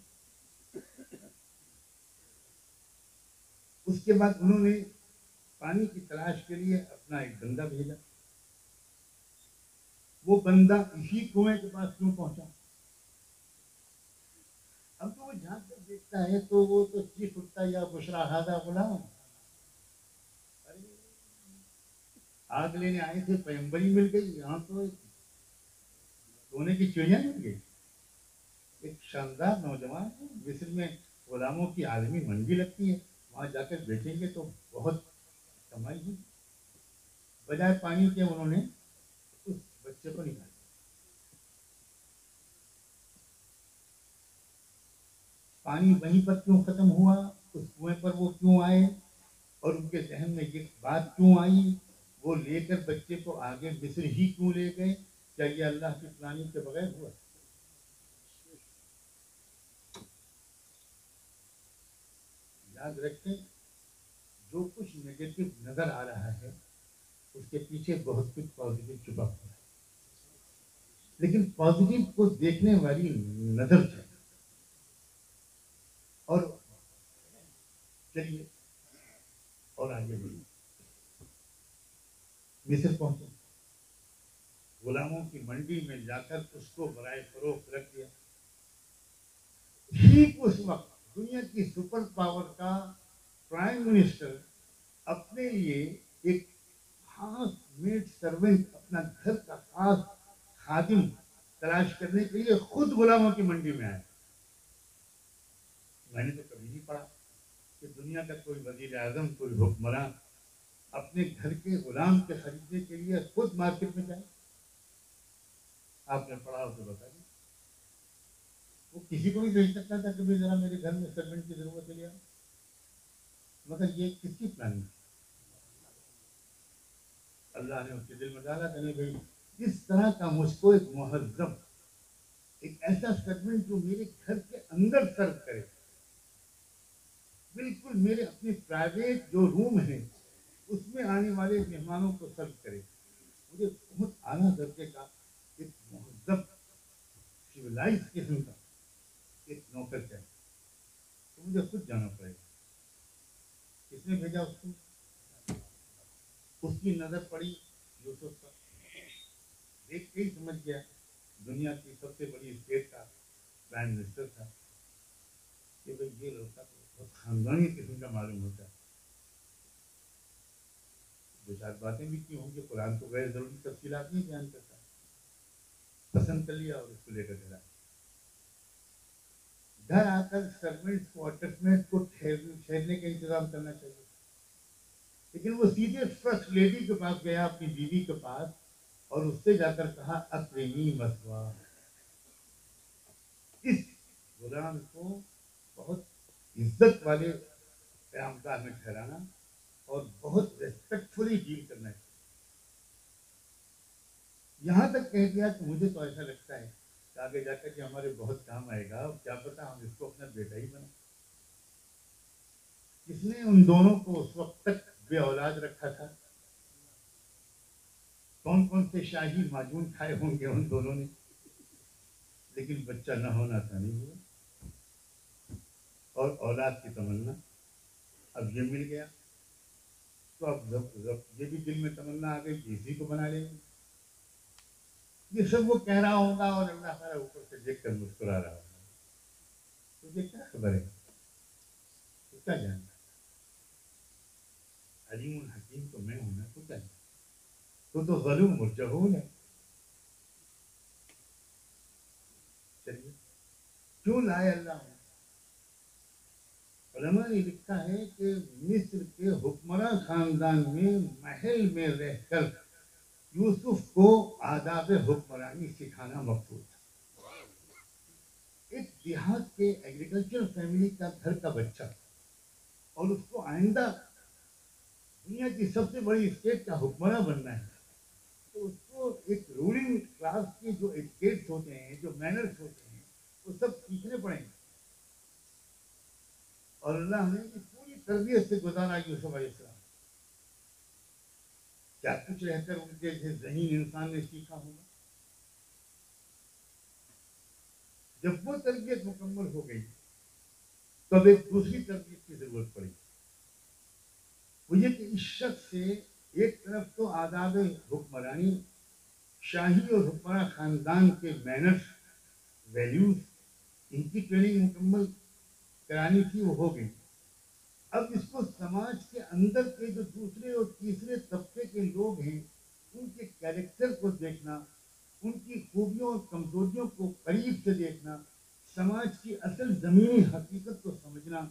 اس کے بعد انہوں نے پانی کی تلاش کے لیے اپنا ایک بندہ بھیجا. وہ بندہ اسی کنویں کے پاس کیوں پہنچا؟ اب تو وہ جہاں کر دیکھتا ہے تو وہ تو چیخ اٹھتا یا بشرا ہادا غلام، آگ لینے آئے تھے پیمبری مل گئی، یہاں تو سونے کی چڑیاں مل گئی. ایک شاندار نوجوان ہے. مصر میں غلاموں کی عالمی منڈی لگتی ہے، وہاں جا کر بیچیں گے تو بہت کمائی ہوگی. بجائے پانی کے انہوں نے اس بچے کو نکالا. پانی وہیں پر کیوں ختم ہوا؟ اس کنویں پر وہ کیوں آئے اور ان کے ذہن میں یہ بات کیوں آئی؟ وہ لے کر بچے کو آگے مصر ہی کیوں لے گئے؟ کیا یہ اللہ کی پلاننگ کے بغیر ہوا؟ یاد رکھیں، جو کچھ نیگیٹو نظر آ رہا ہے اس کے پیچھے بہت کچھ پازیٹو چھپا ہوا ہے. لیکن پازیٹو کو دیکھنے والی نظر چاہیے. اور چلیے اور آگے بڑھیں. مصر پہنچے, غلاموں کی منڈی میں جا کر اس کو برائے فروخت رکھ دیا. ٹھیک اس وقت دنیا کی سپر پاور کا پرائم منسٹر اپنے لیے ایک خاص میڈ سروینٹ, اپنا گھر کا خاص خادم تلاش کرنے کے لیے خود غلاموں کی منڈی میں آیا. میں نے تو کبھی نہیں پڑھا کہ دنیا کا کوئی وزیر اعظم, کوئی حکمراں اپنے گھر کے غلام کے خریدنے کے لیے خود مارکیٹ میں جائے. آپ نے پڑھا ہو تو بتا دیں. وہ کسی کو بھی بھیج سکتا تھا کہ ذرا میرے گھر میں سروینٹ کی ضرورت ہے, مگر یہ کس کی پلاننگ؟ اللہ نے اس کے دل میں ڈالا کہ نہیں بھائی اس طرح کا مجھ کو ایک مہذب, ایک ایسا سروینٹ جو میرے گھر کے اندر سرو کرے, بالکل میرے اپنے پرائیویٹ جو روم ہے اس میں آنے والے مہمانوں کو سرو کرے. مجھے بہت اعلیٰ درجے کا ایک مہذب سیولائز قسم کا ایک نوکر چاہیے. تو مجھے خود جانا پڑے گا. کس نے بھیجا اس کو؟ اس کی نظر پڑی یوسف پر, دیکھ کے ہی سمجھ گیا دنیا کی سب سے بڑی اسٹیٹ کا پرائم منسٹر تھا کہ بھائی یہ لڑکا تو بہت خاندانی قسم کا معلوم ہوتا ہے. دو چار باتیں بھی کی ہوں گی, قرآن کو غیر ضروری تفصیلات نہیں بیان کرتا. پسند کر لیا اور اس کو لے کر گھر آیا. گھر آ کر سروینٹ کو, اٹیچمنٹ کو ٹھہرنے کا انتظام کرنا چاہیے. لیکن وہ سیدھے فرسٹ لیڈی کے پاس گیا, اپنی بیوی کے پاس, اور اس سے جا کر کہا اکرمی مثوا. اس غلام کو بہت عزت والے قیام گاہ میں ٹھہرانا اور بہت ریسپیکٹفلی ڈیل کرنا چاہیے. یہاں تک کہہ دیا کہ مجھے تو ایسا لگتا ہے کہ آگے جا کر کے ہمارے بہت کام آئے گا, اور کیا پتا ہم اس کو اپنا بیٹا ہی بنا. کس نے ان دونوں کو اس وقت تک بے اولاد رکھا تھا؟ کون کون سے شاہی معجون کھائے ہوں گے ان دونوں نے, لیکن بچہ نہ ہونا تھا, نہیں ہوا. اور اولاد کی تمنا اب یہ مل گیا تو اب یہ بھی دل میں تمنا آ گئی کہ اسی کو بنا لیں گے. یہ سب وہ کہہ رہا ہوگا اور اللہ تعالیٰ اوپر سے دیکھ کر مسکرا رہا ہوگا. تجھے کیا خبر ہے, تو کیا جاننا؟ علیم الحکیم تو میں ہوں نا, تو کیا جاننا؟ تو ظلم اور جہول ہے. چلیے کیوں لائے اللہ؟ علماء نے لکھا ہے کہ مصر کے حکمراں خاندان میں محل میں رہ کر یوسف کو آداب حکمرانی سکھانا مقصود تھا. ایک دیہات کے ایگریکلچر فیملی کا گھر کا بچہ, اور اس کو آئندہ دنیا کی سب سے بڑی اسٹیٹ کا حکمراں بننا ہے, تو اس کو ایک رولنگ کلاس کے جو ایٹیکیٹس ہوتے ہیں, جو مینرز ہوتے ہیں, وہ سب سیکھنے پڑیں گے. اور اللہ نے پوری تربیت سے گزارا یوسف علیہ السلام. کیا کچھ رہ کر ان کے ذہین انسان نے سیکھا ہوگا. جب وہ تربیت مکمل ہو گئی تب ایک دوسری تربیت کی ضرورت پڑی. وہ یہ کہ اس شخص سے ایک طرف تو آداب حکمرانی, شاہی اور حکمراں خاندان کے مینرز, ویلیوز, ان کی ٹریننگ مکمل کرانی تھی, وہ ہو گئی. اب اس کو سماج کے اندر کے جو دوسرے اور تیسرے طبقے کے لوگ ہیں ان کے کیریکٹر کو دیکھنا, ان کی خوبیوں اور کمزوریوں کو قریب سے دیکھنا, سماج کی اصل زمینی حقیقت کو سمجھنا,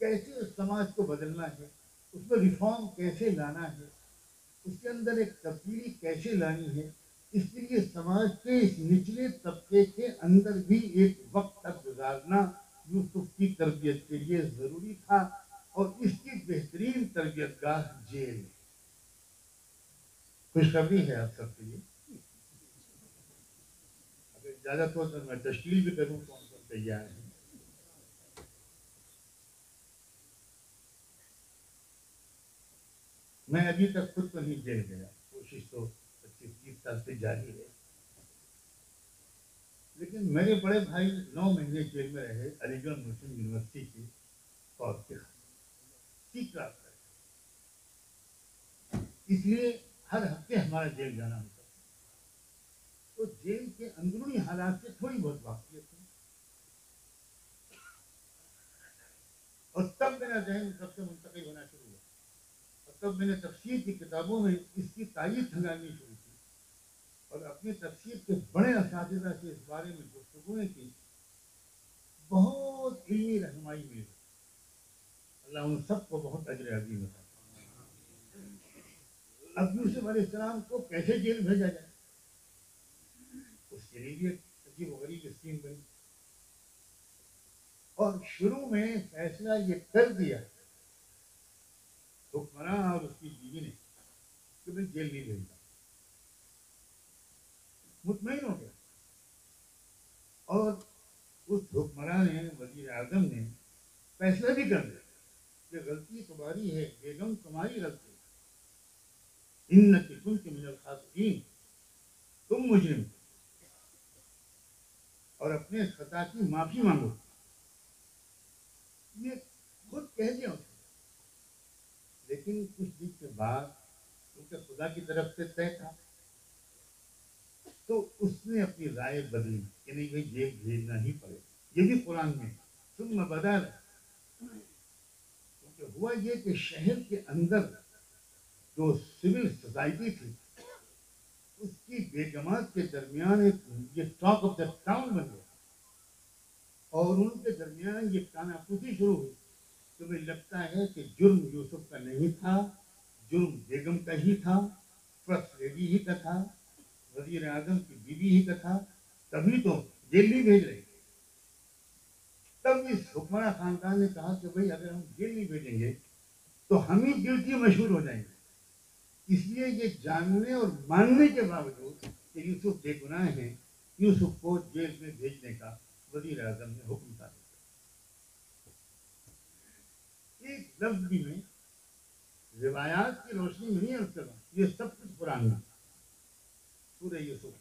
کیسے اس سماج کو بدلنا ہے, اس میں ریفارم کیسے لانا ہے, اس کے اندر ایک تبدیلی کیسے لانی ہے. اس کے لیے سماج کے اس نچلے طبقے کے اندر بھی ایک وقت تک گزارنا یوسف کی تربیت کے لیے ضروری تھا, اور اس کی بہترین تربیت گاہ جیل. خوشخبری ہے آپ سب کے لیے, اگر اجازت ہو تو میں تشکیل بھی کروں تو ہم سب تیار ہیں. میں ابھی تک خود تو نہیں جیل گیا, کوشش تو 25-30 سال سے جاری ہے. لیکن میرے بڑے بھائی 9 مہینے جیل میں رہے علی گڑھ مسلم یونیورسٹی کے فوج کے ٹھیک ٹھاک رہے. اس لیے ہر ہفتے ہمارا جیل جانا ہوتا تھا. تو جیل کے اندرونی حالات سے تھوڑی بہت واقفیت تھی. اور تب میرا ذہن سب سے منتقل ہونا شروع ہوا. اور تب میں نے تفسیر کی کتابوں میں اس کی تاریخ کھنگالنی شروع کی اور اپنی تفسیر کے بڑے اساتذہ سے اس بارے میں گفتگویں کی. بہت علمی رہنمائی ملی. اللہ ان سب کو بہت اجر عظیم عطا. اب یوسف علیہ السلام کو کیسے جیل بھیجا جائے اس کے لیے بھی ایک عجیب و غریب اسکیم بنی. اور شروع میں فیصلہ یہ کر دیا حکمراں اور اس کی بیوی نے کہ میں جیل نہیں بھیجتا. مطمئن ہو گیا. اور اس حکمراں نے وزیر اعظم نے فیصلہ بھی کر دیا کہ غلطی تمہاری ہے بیگم, تمہاری غلطی ہے. انکی کنت من الخاطئین, تم مجرم اور اپنے خطا کی معافی مانگو. یہ خود کہہ دیا اس نے. لیکن کچھ دن کے بعد کیونکہ خدا کی طرف سے طے تھا تو اس نے اپنی رائے بدلی کہ نہیں بھائی جیل بھیجنا ہی پڑے. یہ بھی قرآن میں ثم بدا لهم. کیونکہ ہوا یہ کہ شہر کے اندر جو سول سوسائٹی تھی اس کی بیگمات کے درمیان ایک یہ ٹاک آف دا ٹاؤن بن گیا اور ان کے درمیان یہ کاناپوسی شروع ہوئی. تمہیں لگتا ہے کہ جرم یوسف کا نہیں تھا, جرم بیگم کا ہی تھا, فرسٹ لیڈی ہی کا تھا, وزیر اعظم کی بیوی ہی کا تھا, تبھی تو جیل نہیں بھیج رہے. تب اس حکمراں خاندان نے کہا کہ بھائی اگر ہم جیل نہیں بھیجیں گے تو ہم ہی گلٹی مشہور ہو جائیں گے. اس لیے یہ جاننے اور ماننے کے باوجود کہ یوسف بے گناہ ہیں یوسف کو جیل میں بھیجنے کا وزیر اعظم نے حکم صادر کیا. ایک لفظ بھی میں روایات کی روشنی میں نہیں عرض کر رہا ہوں, یہ سب کچھ قرآن میں سورہ یوسف.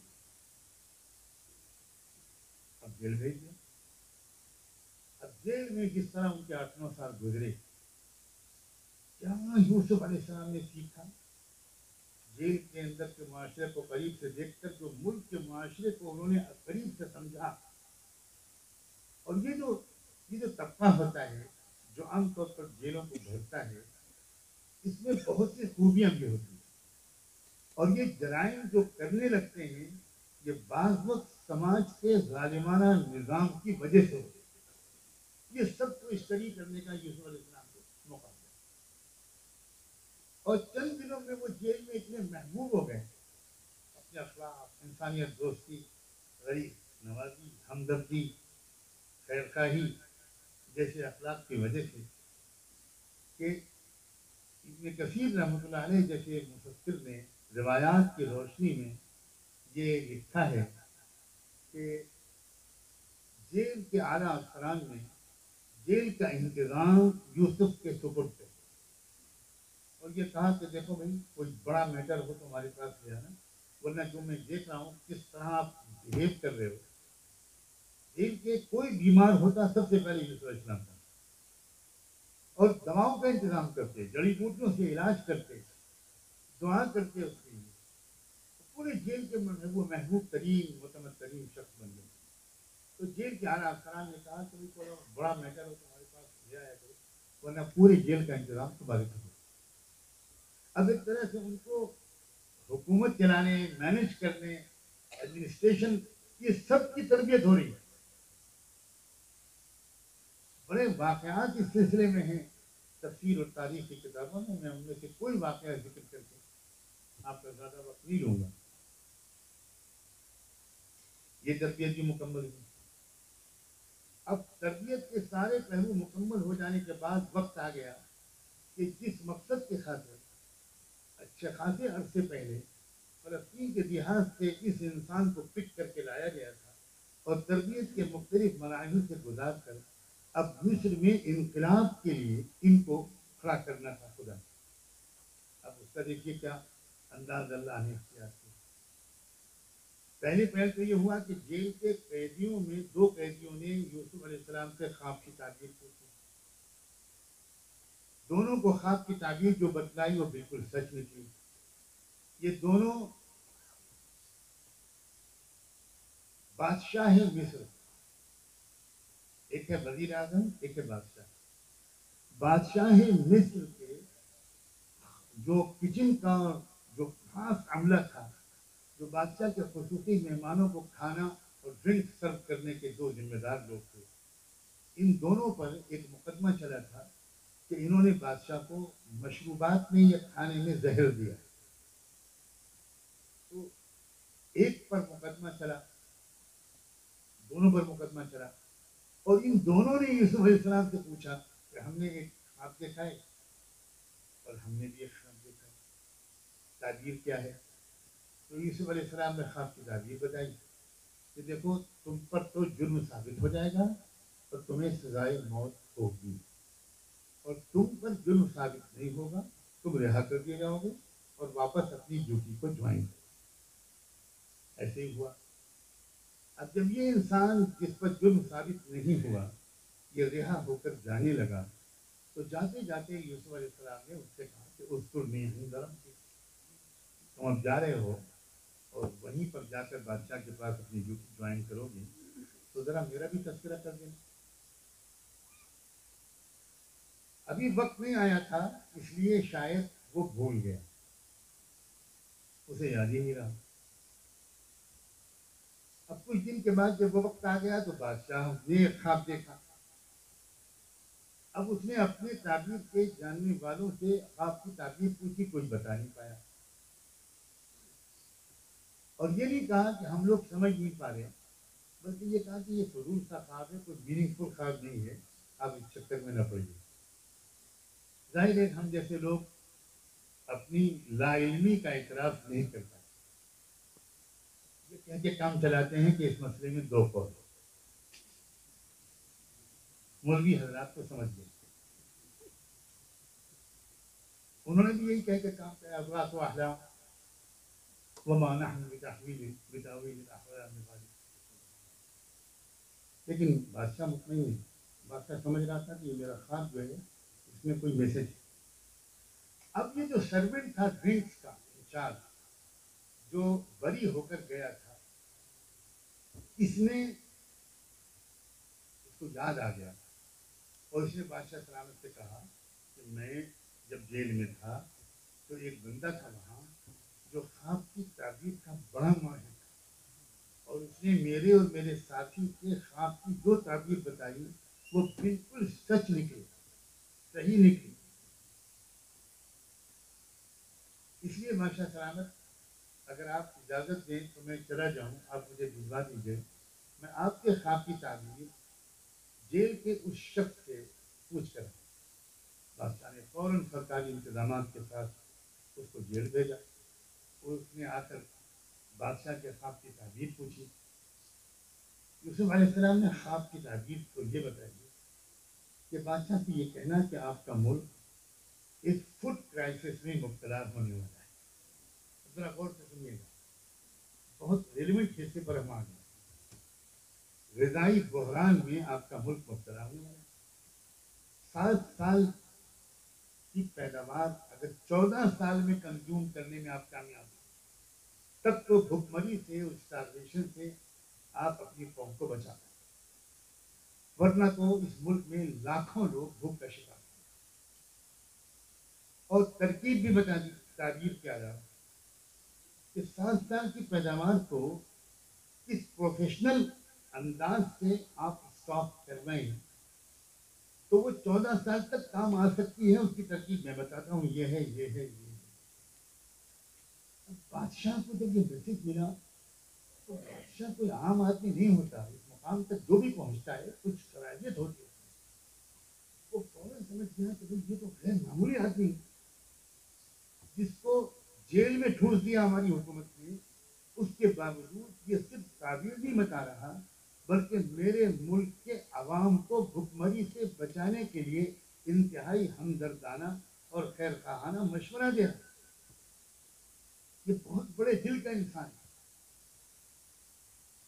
اب جیل بھیج دیا. اب جیل میں جس طرح ان کے 8-9 سال گزرے کیا یوسف علیہ السلام نے سیکھا. جیل کے اندر کے معاشرے کو قریب سے دیکھ کر جو ملک کے معاشرے کو انہوں نے قریب سے سمجھا. اور یہ جو طبقہ ہوتا ہے جو عام طور پر جیلوں کو بھرتا ہے اس میں بہت سی خوبیاں بھی ہوتی ہیں. اور یہ جرائم جو کرنے لگتے ہیں یہ بعض وقت سماج کے ظالمانہ نظام کی وجہ سے ہوتے ہیں. یہ سب کو اسٹڈی کرنے کا یوسف علیہ السلام کو موقع دیا. اور چند دنوں میں وہ جیل میں اتنے محبوب ہو گئے. اپنے اخلاق, انسانیت دوستی, غریب نوازی, ہمدردی, خیرخواہی جیسے اخلاق کی وجہ سے کہ ابن کثیر رحمۃ اللہ علیہ جیسے مفسر نے روایات کی روشنی میں یہ لکھا ہے کہ جیل کے اعلیٰ افسران میں جیل کا انتظام یوسف کے سپرد تھے اور یہ کہا کہ دیکھو بھائی کوئی بڑا میٹر ہو تو ہمارے پاس لے آنا, ورنہ جو میں دیکھ رہا ہوں کس طرح آپ بہیو کر رہے ہو. جیل کے کوئی بیمار ہوتا سب سے پہلے یوسف علیہ السلام تھا اور دواؤں کا انتظام کرتے, جڑی بوٹیوں سے علاج کرتے, دعا کرتے اس کے لیے. پورے جیل کے محبوب ترین معتمد ترین شخص بن گئے. تو جیل کے اعلیٰ افسران نے کہا کہ کوئی بڑا میٹر ہو تمہارے پاس لے آیا کرو ورنہ پورے جیل کا انتظام تمہارے پاس. اب ایک طرح سے ان کو حکومت چلانے, مینج کرنے, ایڈمنسٹریشن یہ سب کی تربیت ہو رہی ہے. بڑے واقعات اس سلسلے میں ہیں تفسیر اور تاریخ کی کتابوں میں. میں ان میں سے کوئی واقعہ ذکر کر کے آپ کا زیادہ وقت نہیں لوں گا. یہ تربیت بھی مکمل ہوئی. اب تربیت کے سارے پہلو مکمل ہو جانے کے بعد وقت آ گیا کہ جس مقصد کے خاطر اچھے خاصے عرصے پہلے فلسطین کے دیہات سے اس انسان کو پک کر کے لایا گیا تھا اور تربیت کے مختلف مراحل سے گزار کر اب مصر میں انقلاب کے لیے ان کو کھڑا کرنا تھا خدا. اب اس کا دیکھیے کیا انداز اللہ نے اختیار کیا. پہلی پہل تو یہ ہوا کہ جیل کے قیدیوں میں 2 قیدیوں نے یوسف علیہ السلام سے خواب کی تعبیر پوچھی. دونوں کو خواب کی تعبیر جو بتلائی وہ بالکل سچ نکلی. یہ دونوں بادشاہ مصر، ایک ہے وزیر اعظم، ایک ہے بادشاہ. بادشاہ مصر کے جو کچن کا جو خاص عملہ تھا، جو بادشاہ کے خصوصی مہمانوں کو کھانا اور ڈرنک سرو کرنے کے 2 ذمہ دار لوگ تھے، ان دونوں پر ایک مقدمہ چلا تھا کہ انہوں نے بادشاہ کو مشروبات میں یا کھانے میں زہر دیا. تو ایک پر مقدمہ چلا، دونوں پر مقدمہ چلا، اور ان دونوں نے یوسف علیہ السلام سے پوچھا کہ ہم نے ایک خواب دیکھا ہے اور ہم نے بھی ایک خواب دیکھا ہے، تعبیر کیا ہے؟ تو یوسف علیہ السلام نے خواب کی تعبیر بتائی کہ دیکھو تم پر تو جرم ثابت ہو جائے گا اور تمہیں سزائے موت ہوگی، اور تم پر جرم ثابت نہیں ہوگا، تم رہا کر دیے جاؤ گے اور واپس اپنی ڈیوٹی کو جوائن کرو. ایسے ہی ہوا. اب جب یہ انسان جس پر جرم ثابت نہیں ہوا یہ رہا ہو کر جانے لگا تو جاتے جاتے یوسف علیہ السلام نے اس سے کہا کہ اس پر میں درم کی، تم اب جا رہے ہو اور وہیں پر جا کر بادشاہ کے پاس اپنی ڈیوٹی جوائن کرو گے تو ذرا میرا بھی تذکرہ کر دینا. ابھی وقت نہیں آیا تھا اس لیے شاید وہ بھول گیا، اسے یاد ہی نہیں رہا. اب کچھ دن کے بعد جب وہ وقت آ گیا تو بادشاہ نے خواب دیکھا. اب اس نے اپنے تعبیر کے جاننے والوں سے خواب کی تعبیر پوچھی، کوئی بتا نہیں پایا، اور یہ نہیں کہا کہ ہم لوگ سمجھ نہیں پا رہے، بلکہ یہ کہا کہ یہ فضول سا خواب ہے، کوئی میننگ فل خواب نہیں ہے، آپ اس چکر میں نہ پڑیے. ظاہر ہے ہم جیسے لوگ اپنی لا علمی کا اعتراف نہیں کر پاتے، یہ کہہ کے کام چلاتے ہیں کہ اس مسئلے میں 2 قول. مولوی حضرات کو سمجھ گئے، انہوں نے بھی یہی کہہ کے کام کیا، اضغاث و احلام وما نحن بتاویل الاحلام بخبیر. لیکن بادشاہ مطمئن نہیں، بادشاہ سمجھ رہا تھا کہ یہ میرا خواب جو ہے اس میں کوئی میسج ہے. اب یہ جو سرونٹ تھا ڈرنکس کا انچارج جو بری ہو کر گیا تھا، اس نے اس کو یاد آ گیا اور اس نے بادشاہ سلامت سے کہا کہ میں جب جیل میں تھا تو ایک بندہ تھا وہاں جو خواب کی تعبیر کا بڑا ماہر تھا، اور اس نے میرے اور میرے ساتھی کے خواب کی جو تعبیر بتائی وہ بالکل سچ نکلی، صحیح نکلی. اس لیے بادشاہ سلامت اگر آپ اجازت دیں تو میں چلا جاؤں، آپ مجھے بھجوا دیجیے، میں آپ کے خواب کی تعبیر جیل کے اس شخص سے پوچھ کر. بادشاہ نے فوراً سرکاری انتظامات کے ساتھ اس کو جیل بھیجا اور اس نے آ کر بادشاہ کے خواب کی تعبیر پوچھی. یوسف علیہ السلام نے خواب کی تعبیر کو یہ بتائی کہ بادشاہ سے یہ کہنا کہ آپ کا ملک ایک فوڈ کرائسس میں مبتلا ہونے والا ہے. ذرا غور سے سنیے گا، بہت ریلیونٹ حصے پر ہم آ گئے. غذائی بحران میں آپ کا ملک مبتلا ہونے والا ہے. 7 سال کی پیداوار اگر 14 سال میں کنزیوم کرنے میں آپ کامیاب ہیں تب تو بھوک مری سے اور اسٹارویشن سے آپ اپنی قوم کو بچا پائیں، ورنہ تو اس ملک میں لاکھوں لوگ بھوک کا شکار ہیں. اور ترکیب بھی بتا دی تعبیر کے آداب کہ 7 سال کی پیداوار کو اس پروفیشنل انداز سے آپ اسٹاک کروائیں تو وہ 14 سال تک کام آ سکتی ہے. اس کی ترکیب میں بتاتا ہوں، یہ ہے یہ ہے یہ ہے. بادشاہ کو جب یہ میسج ملا تو بادشاہ کوئی عام آدمی نہیں ہوتا، اس مقام تک جو بھی پہنچتا ہے کچھ صلاحیت ہوتی ہے. وہ فوراً سمجھ گیا کہ یہ تو غیر معمولی آدمی جس کو جیل میں ٹھوس دیا ہماری حکومت نے، اس کے باوجود یہ صرف تعبیر نہیں بتا رہا بلکہ میرے ملک کے عوام کو بھوکمری سے بچانے کے لیے انتہائی ہمدردانہ اور خیر خواہانہ مشورہ دے رہا. یہ بہت بڑے دل کا انسان ہے.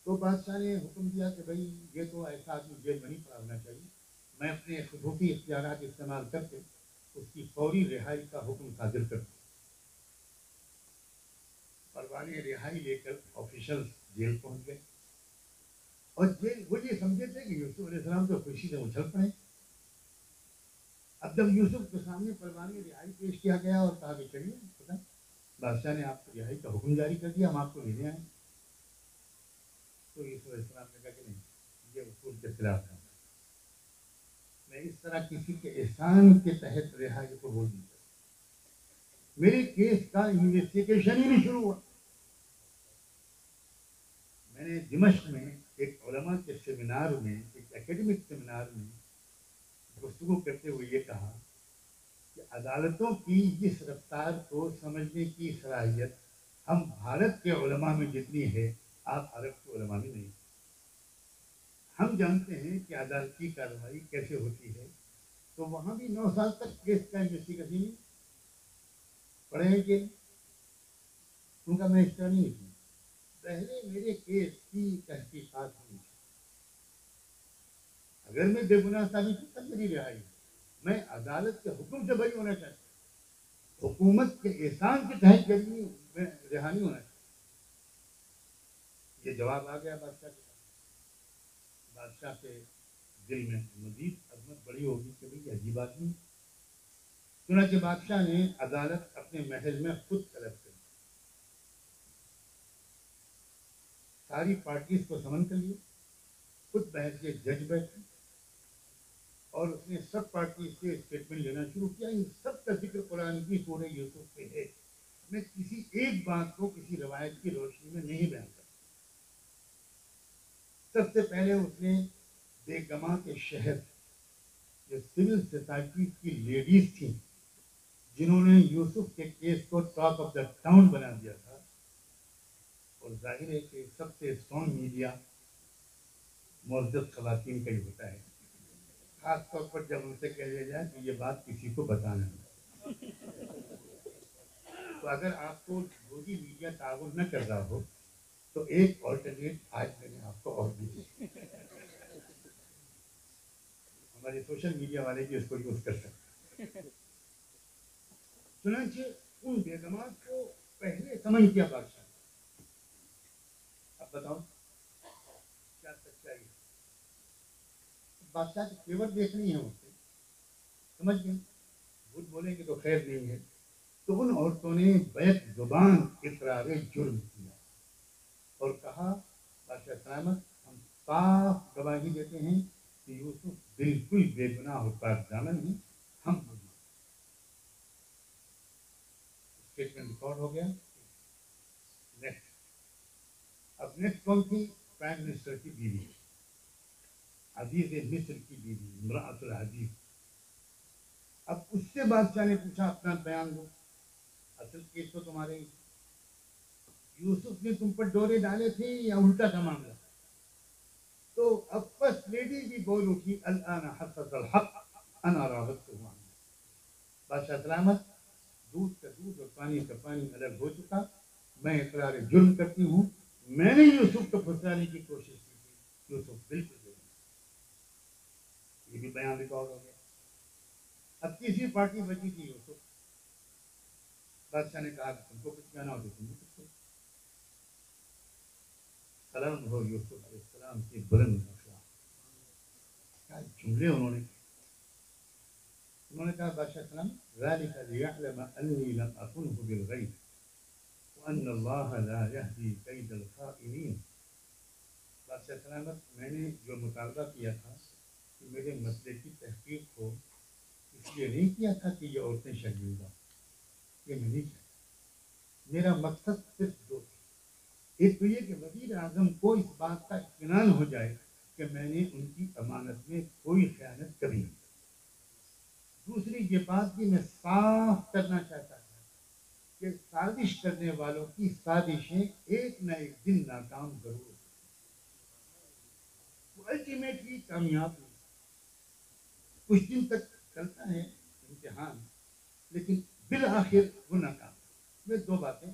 تو بادشاہ نے حکم دیا کہ بھائی یہ تو ایسا آدمی جیل میں نہیں پڑا ہونا چاہیے، میں اپنے خصوصی اختیارات استعمال کر کے اس کی فوری رہائی کا حکم صادر کر دوں۔ پروانی رہائی لے کر آفیشل جیل پہنچ گئے، اور جیل وہ یہ سمجھے تھے کہ یوسف علیہ السلام تو خوشی سے اچھل پڑے۔ اب جب یوسف کے سامنے پروانی رہائی پیش کیا گیا اور کہا کہ چلیے پتہ بادشاہ نے آپ کو رہائی کا حکم جاری کر دیا، ہم آپ کو لینے آئے، تو یوسف علیہ السلام نے کہا کہ نہیں، یہ اصول کے خلاف ہے، میں اس طرح کسی کے احسان کے تحت رہائی کو بول نہیں سکتا، میرے کیس کا انویسٹیگیشن ہی نہیں شروع ہوا۔ میں نے دمشق میں ایک علماء کے سیمینار میں، ایک اکیڈمک سیمینار میں گفتگو کرتے ہوئے یہ کہا کہ عدالتوں کی اس رفتار کو سمجھنے کی صلاحیت ہم بھارت کے علماء میں جتنی ہے آپ عرب کے علماء میں نہیں۔ ہم جانتے ہیں کہ عدالتی کارروائی کیسے ہوتی ہے، تو وہاں بھی 9 سال تک کیس کا انویسٹیگیشن پڑھے ہیں کہ ان کا میں اسٹرنی ہوں، پہلے میرے کیس کی تحقیقات ہوئی، اگر میں بے گناہ ثابت ہوں تب میری رہائی، میں عدالت کے حکم سے بری ہونا چاہتا ہوں، حکومت کے احسان کے تحت جبری میں رہا نہیں ہونا چاہتا۔ یہ جواب آ گیا بادشاہ کے پاس، بادشاہ کے دل میں مزید عظمت بڑی ہوگی کہ بھائی عجیب آدمی۔ چنانچہ بادشاہ نے عدالت اپنے محل میں خود طلب کر ساری پارٹیز کو سمن کر لیا، خود بحث جج بیٹھے اور اس نے سب پارٹی سے اسٹیٹمنٹ لینا شروع کیا۔ ان سب کا ذکر قرآن کی سورہ یوسف پہ ہے، میں کسی ایک بات کو کسی روایت کی روشنی میں نہیں بیان کرتا۔ سب سے پہلے اس نے بیگما کے شہر جو سول سوسائٹی کی لیڈیز تھیں جنہوں نے یوسف کے کیس کو ٹاک آف دا ٹاؤن بنا دیا تھا، اور ظاہر ہے کہ سب سے اسٹرانگ میڈیا معزز خواتین کا ہی ہوتا ہے، خاص طور پر جب ان سے کہہ دیا جائے کہ یہ بات کسی کو بتانا ہے۔ تو اگر آپ کو مودی میڈیا تعاون نہ کر رہا ہو تو ایک آلٹرنیٹ آج میں نے آپ کو اور دی، ہمارے سوشل میڈیا والے بھی اس کو یوز کر سکتے ہیں۔ چنانچہ ان بیگمات کو پہلے سمجھ کیا بادشاہ، اب بتاؤ کیا سچائی ہے؟ بادشاہ کے تیور دیکھنی ہے اسے، سمجھ گئے جھوٹ بولیں گے تو خیر نہیں ہے، تو ان عورتوں نے بیک زبان اقرار جرم کیا اور کہا بادشاہ سلامت ہم صاف گواہی دیتے ہیں کہ یوسف بالکل بے گناہ اور پاک دامن ہیں، ہم اسٹیٹمنٹ ریکارڈ ہو گیا۔ نیکسٹ، اب نیکسٹ کون تھی؟ پرائم منسٹر کی بیوی، عزیز مصر کی بیوی، امرأۃ العزیز۔ اب اس سے بادشاہ نے پوچھا اپنا بیان دو، اصل کیس تو تمہارے ہی، یوسف نے تم پر ڈورے ڈالے تھے یا الٹا کا معاملہ؟ تو اب فرسٹ لیڈی بھی بول اٹھی الآن حصل الحق انا راودته عنه۔ بادشاہ سلامت، دودھ کا دودھ اور پانی کا پانی الگ ہو چکا، میں اقرار جرم کرتی ہوں، میں نے یوسف کو پھنسانے کی کوشش کی تھی، یوسف بالکل نہیں۔ یہ بھی بیان ریکارڈ ہو گیا۔ اب تیسری پارٹی بچی تھی یوسف، بادشاہ نے کہا تم کو کچھ کہنا ہو تو تم کچھ کہو۔ سلام ہو یوسف علیہ السلام کی بلند اخلاق، کیا جملے انہوں نے کہا بادشاہ سلام ذلك ليعلم اني لم اخنه بالغيب وان الله لا يهدي كيد الخائنين۔ بادشاہ سلامت، میں نے جو مطالبہ کیا تھا کہ میرے مسئلے کی تحقیق ہو، اس لیے نہیں کیا تھا کہ یہ عورتیں شرمندہ، یہ میں نہیں چاہتا، میرا مقصد صرف دو تھے، ایک تو یہ کہ وزیر اعظم کو اس بات کا اطمینان ہو جائے کہ میں نے ان کی امانت میں کوئی خیانت کبھی نہیں، دوسری یہ بات بھی میں صاف کرنا چاہتا تھا کہ سازش کرنے والوں کی سازشیں ایک نہ ایک دن ناکام ضرور ہوتی ہیں، وہ الٹیمیٹلی کامیاب نہیں، کچھ دن تک چلتا ہے امتحان لیکن بالآخر وہ ناکام۔ میں دو باتیں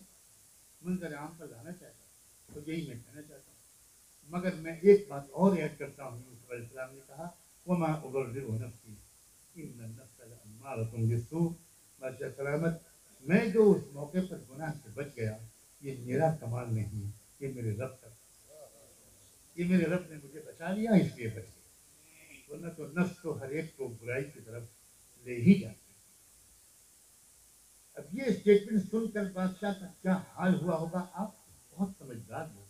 منظر عام پر لانا چاہتا ہوں اور یہی میں کہنا چاہتا ہوں۔ مگر میں ایک بات اور ایڈ کرتا ہوں، یوسف علیہ السلام نے کہا وما ابرئ نفسی ان النفس لامارۃ بالسوء، بادشاہ سلامت، میں جو اس موقع پر گناہ سے بچ گیا یہ میرا کمال نہیں، یہ میرے رب کا، یہ میرے رب نے مجھے بچا لیا اس لیے بچ گیا، ورنہ تو نفس تو ہر ایک کو برائی کی طرف لے ہی جاتی۔ اب یہ اسٹیٹمنٹ سن کر بادشاہ کا کیا حال ہوا ہوگا، آپ بہت سمجھدار لوگ،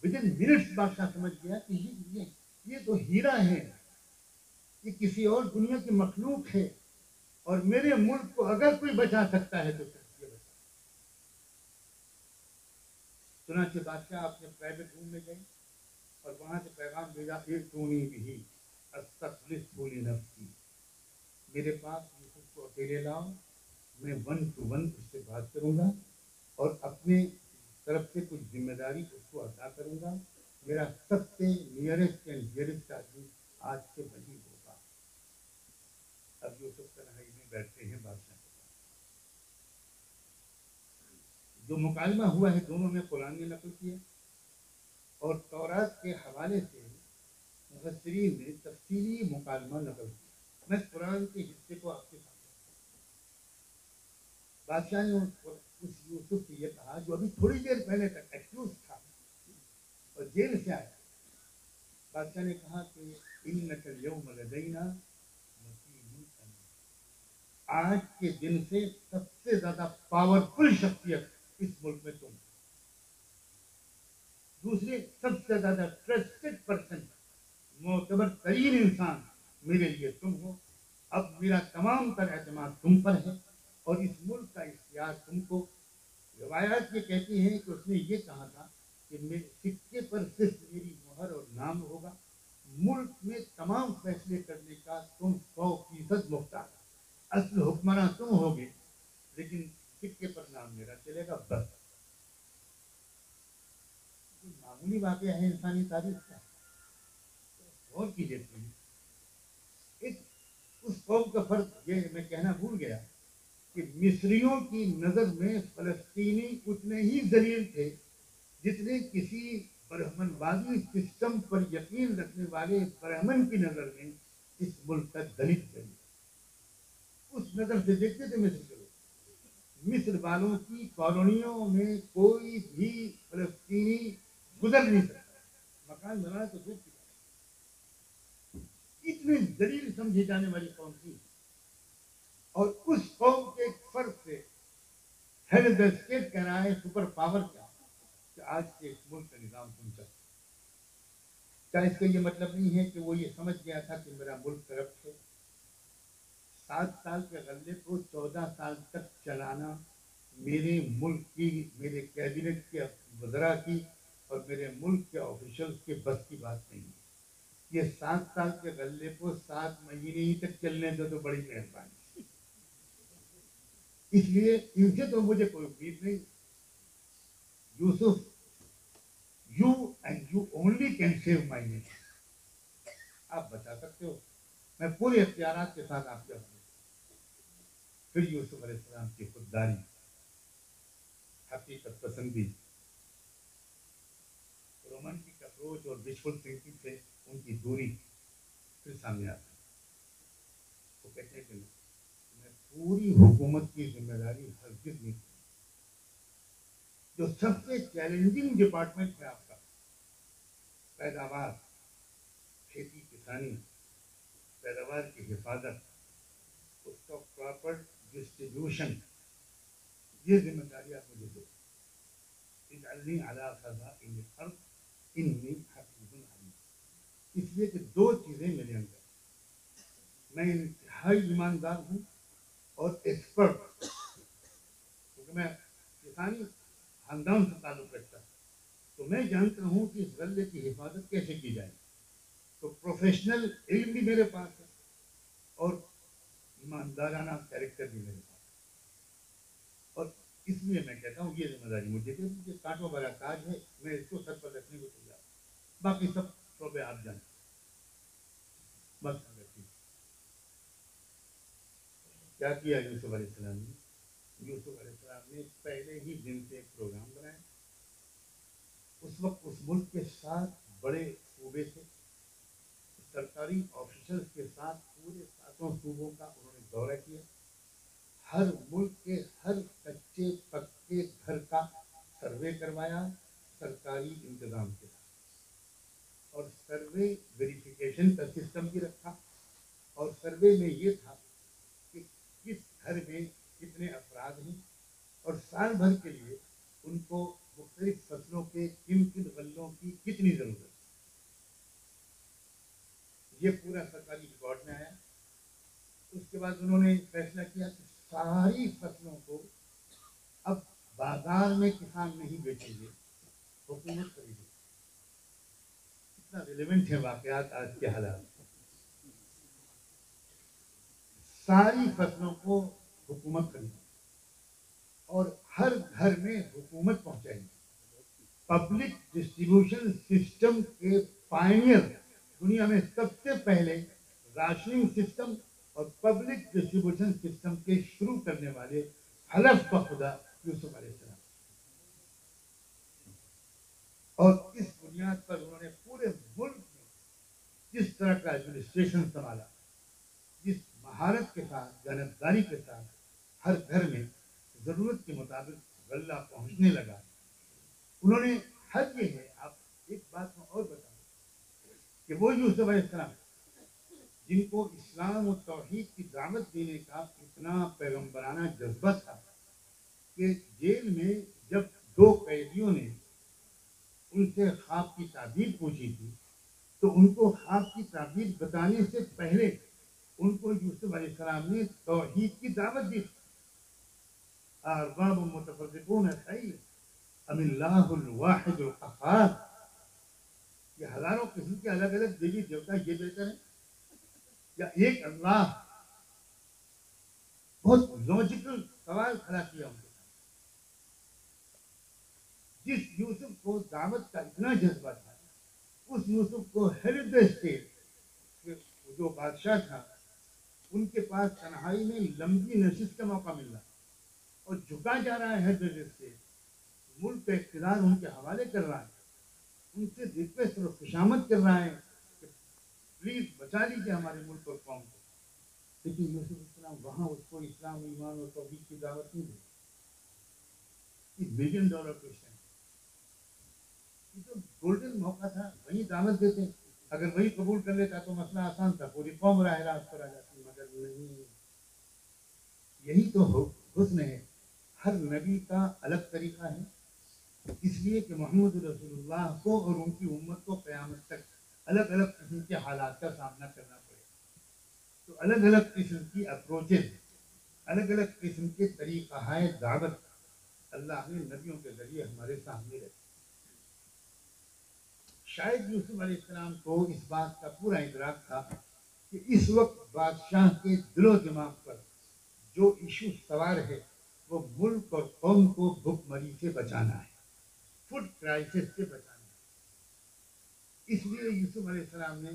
ودن منٹس بادشاہ سمجھ گیا کہ یہ تو ہیرا ہے، یہ کسی اور دنیا کی مخلوق ہے، اور میرے ملک کو اگر کوئی بچا سکتا ہے تو صرف یہ بچا۔ چنانچہ بادشاہ اپنے پرائیویٹ روم میں گئے اور وہاں سے پیغام بھیجا ائتونی بہ استخلصہ لنفسی، میرے پاس یوسف کو اکیلے لاؤ، میں 1 to 1 اس سے بات کروں گا اور اپنے طرف سے کچھ ذمہ داری اس کو ادا کروں گا، میرا سب سے نیئرسٹ اینڈ ڈیئرسٹ آدمی آج سے وہی ہوگا۔ اب یوسف تنہائی میں بیٹھتے ہیں بادشاہ کے پاس، جو مکالمہ ہوا ہے دونوں نے قرآن نے نقل کیا اور تورات کے حوالے سے مفسرین نے تفصیلی مکالمہ نقل کیا۔ میں قرآن کے حصے کو آپ کے سامنے، بادشاہ نے اس یوسف سے یہ کہا جو ابھی تھوڑی دیر پہلے تک ایکسکیوز تھا اور جیل سے آیا، بادشاہ نے کہا کہ انک اليوم لدینا مکین امین، آج کے دن سے سب سے زیادہ پاورفل شخصیت اس ملک میں تم، دوسرے سب سے زیادہ ٹرسٹڈ پرسن، معتبر ترین انسان میرے لیے تم ہو، اب میرا تمام تر اعتماد تم پر ہے اور اس ملک کا اختیار تم کو۔ روایات یہ کہتی ہیں کہ اس نے یہ کہا تھا کہ میرے سکے پر صرف میری مہر اور نام ہوگا، ملک میں تمام فیصلے کرنے کا تم 100% مختار، اصل حکمراں تم ہوگے لیکن سکے پر نام میرا چلے گا، بس۔ معمولی واقعہ ہے انسانی تاریخ کا، غور کیجیے ایک اس قوم کا فرق یہ میں کہنا بھول گیا کہ مصریوں کی نظر میں فلسطینی اتنے ہی ذلیل تھے جتنے کسی برہمن وادی سسٹم پر یقین رکھنے والے برہمن کی نظر میں اس ملک کا دلت ذلیل، اس نظر سے دیکھتے تھے مصر کے لوگ، مصر والوں کی کالونیوں میں کوئی بھی فلسطینی گزر نہیں سکتا، مکان بنا تو دور کی بات، اتنی ذلیل سمجھی جانے والی قوم تھی، اور اس قوم کے ایک فرد سے ہیڈ آف دا اسٹیٹ کہہ رہا ہے سپر پاور کیا کہ آج کے اس ملک کا نظام تم چل، کیا اس کا یہ مطلب نہیں ہے کہ وہ یہ سمجھ گیا تھا کہ میرا ملک کرپٹ ہے؟ 7 سال کے غلے کو 14 سال تک چلانا میرے ملک کی، میرے کیبنٹ کے وزراء کی اور میرے ملک کے آفیشلز کے بس کی بات نہیں ہے، یہ 7 سال کے غلے کو 7 مہینے ہی تک چلنے دو تو بڑی مہربانی، اس لیے ان سے تو مجھے کوئی امید نہیں۔ Yusuf, you and you only can save my nation, آپ بچا سکتے ہو، میں پورے اختیارات کے ساتھ آپ کے حوالے۔ پھر یوسف علیہ السلام کی خودداری، حقیقت پسندی، رومانٹک اپروچ اور وشفل تھنکنگ سے ان کی دوری پھر سامنے آتی ہے۔ وہ کہتے ہیں کہ میں پوری حکومت کی ذمہ داری ہرگز نہیں کروں، جو سب سے چیلنجنگ ڈپارٹمنٹ ہے آپ کا، پیداوار، کھیتی کسانی، پیداوار کی حفاظت، اس کا پراپر ڈسٹریبیوشن، یہ ذمہ داری آپ مجھے دو، اجعلنی علی خزائن الارض انی حفیظ علیم، اس لیے کہ 2 چیزیں میرے اندر، میں انتہائی ایماندار ہوں اور ایکسپرٹ، کیونکہ میں کسانی خاندان سے تعلق رکھتا ہوں تو میں جانتا ہوں کہ اس غلے کی حفاظت کیسے کی جائے، تو پروفیشنل علم بھی میرے پاس ہے اور ایماندارانہ کیریکٹر بھی میرے پاس ہے، اور اس لیے میں کہتا ہوں یہ ذمہ داری مجھے دے، مجھے کانٹوں والا تاج ہے، میں اس کو سر پر رکھنے کو تیار ہوں، باقی سب شعبے آپ جانتے بس۔ کیا کیا یوسف علیہ السلام نے؟ یوسف علیہ السلام نے پہلے ہی دن سے ایک پروگرام بنایا، اس اس وقت اس ملک کے 7 بڑے صوبے تھے، سرکاری آفیسرز کے ساتھ پورے 7 صوبوں کا انہوں نے دورہ کیا، ہر ملک کے ہر کچے پکے گھر کا سروے کروایا سرکاری انتظام کے ساتھ، اور سروے ویریفیکیشن کا سسٹم بھی رکھا، اور سروے میں یہ تھا کہ کس گھر میں کتنے افراد ہیں اور سال بھر کے لیے ان کو مختلف فصلوں کے کن کن غلوں کی کتنی ضرورت ہے، یہ پورا سرکاری ریکارڈ میں آیا۔ اس کے بعد انہوں نے فیصلہ کیا کہ ساری فصلوں کو اب بازار میں کسان نہیں بیچیں گے، حکومت خریدے۔ کتنا ریلیونٹ ہے واقعات آج کے حالات، ساری فصلوں کو حکومت خریدے اور ہر گھر میں حکومت پہنچائے گی۔ پبلک ڈسٹریبیوشن سسٹم کے پائنیئر، دنیا میں سب سے پہلے راشننگ سسٹم اور پبلک ڈسٹریبیوشن سسٹم کے شروع کرنے والے حلف بخدا یوسف علیہ السلام، اور اس بنیاد پر انہوں نے پورے ملک میں جس طرح کا ایڈمنسٹریشن سنبھالا، جس مہارت کے ساتھ جانبداری کے ساتھ ہر گھر میں ضرورت کے مطابق غلہ پہنچنے لگا، انہوں نے حد یہ ہے۔ آپ ایک بات میں اور بتاؤں کہ وہ یوسف علیہ السلام جن کو اسلام و توحید کی دعوت دینے کا اتنا پیغمبرانہ جذبہ تھا کہ جیل میں جب 2 قیدیوں نے ان سے خواب کی تعبیر پوچھی تھی تو ان کو خواب کی تعبیر بتانے سے پہلے ان کو یوسف علیہ السلام نے توحید کی دعوت دی۔ ارباب متفرقون خیر ام اللہ الواحد القہار، یہ ہزاروں قسم کے الگ الگ دیوی دیوتا یہ بہتر ہے یا ایک اللہ؟ بہت لاجیکل سوال کھڑا کیا ان کے ساتھ۔ جس یوسف کو دعوت کا اتنا جذبہ تھا، اس یوسف کو ہیڈ آف دا اسٹیٹ جو بادشاہ تھا ان کے پاس تنہائی میں لمبی نشست کا موقع مل رہا اور جھکا جا رہا ہے ہیڈ آف دا اسٹیٹ، ملک کا اقتدار ان کے حوالے کر رہا ہے، ان سے ریکویسٹ اور خوشامد کر رہا ہے کہ پلیز بچا لیجیے ہمارے ملک اور قوم کو، لیکن یوسف علیہ السلام وہاں اس کو اسلام ایمان اور توحید کی دعوت نہیں دی۔ $1 ملین کوشچن، یہ تو گولڈن موقع تھا، وہی دعوت دیتے، اگر وہی قبول کر لیتا تو مسئلہ آسان تھا، پوری قوم راہ راست پر آ جاتی، مگر نہیں۔ یہی تو حسن ہے، ہر نبی کا الگ طریقہ ہے، اس لیے کہ محمد رسول اللہ کو اور ان کی امت کو قیامت تک الگ الگ قسم کے حالات کا سامنا کرنا پڑے، تو الگ الگ قسم کی اپروچز، الگ الگ قسم کے طریقہ دعوت اللہ نے نبیوں کے ذریعے ہمارے سامنے رکھی۔ شاید یوسف علیہ السلام کو اس بات کا پورا ادراک تھا کہ اس وقت بادشاہ کے دل و دماغ پر جو ایشو سوار ہے وہ ملک اور قوم کو بھوک مری سے بچانا ہے، فوڈ کرائسس سے بچانا ہے۔ اس لیے یوسف علیہ السلام نے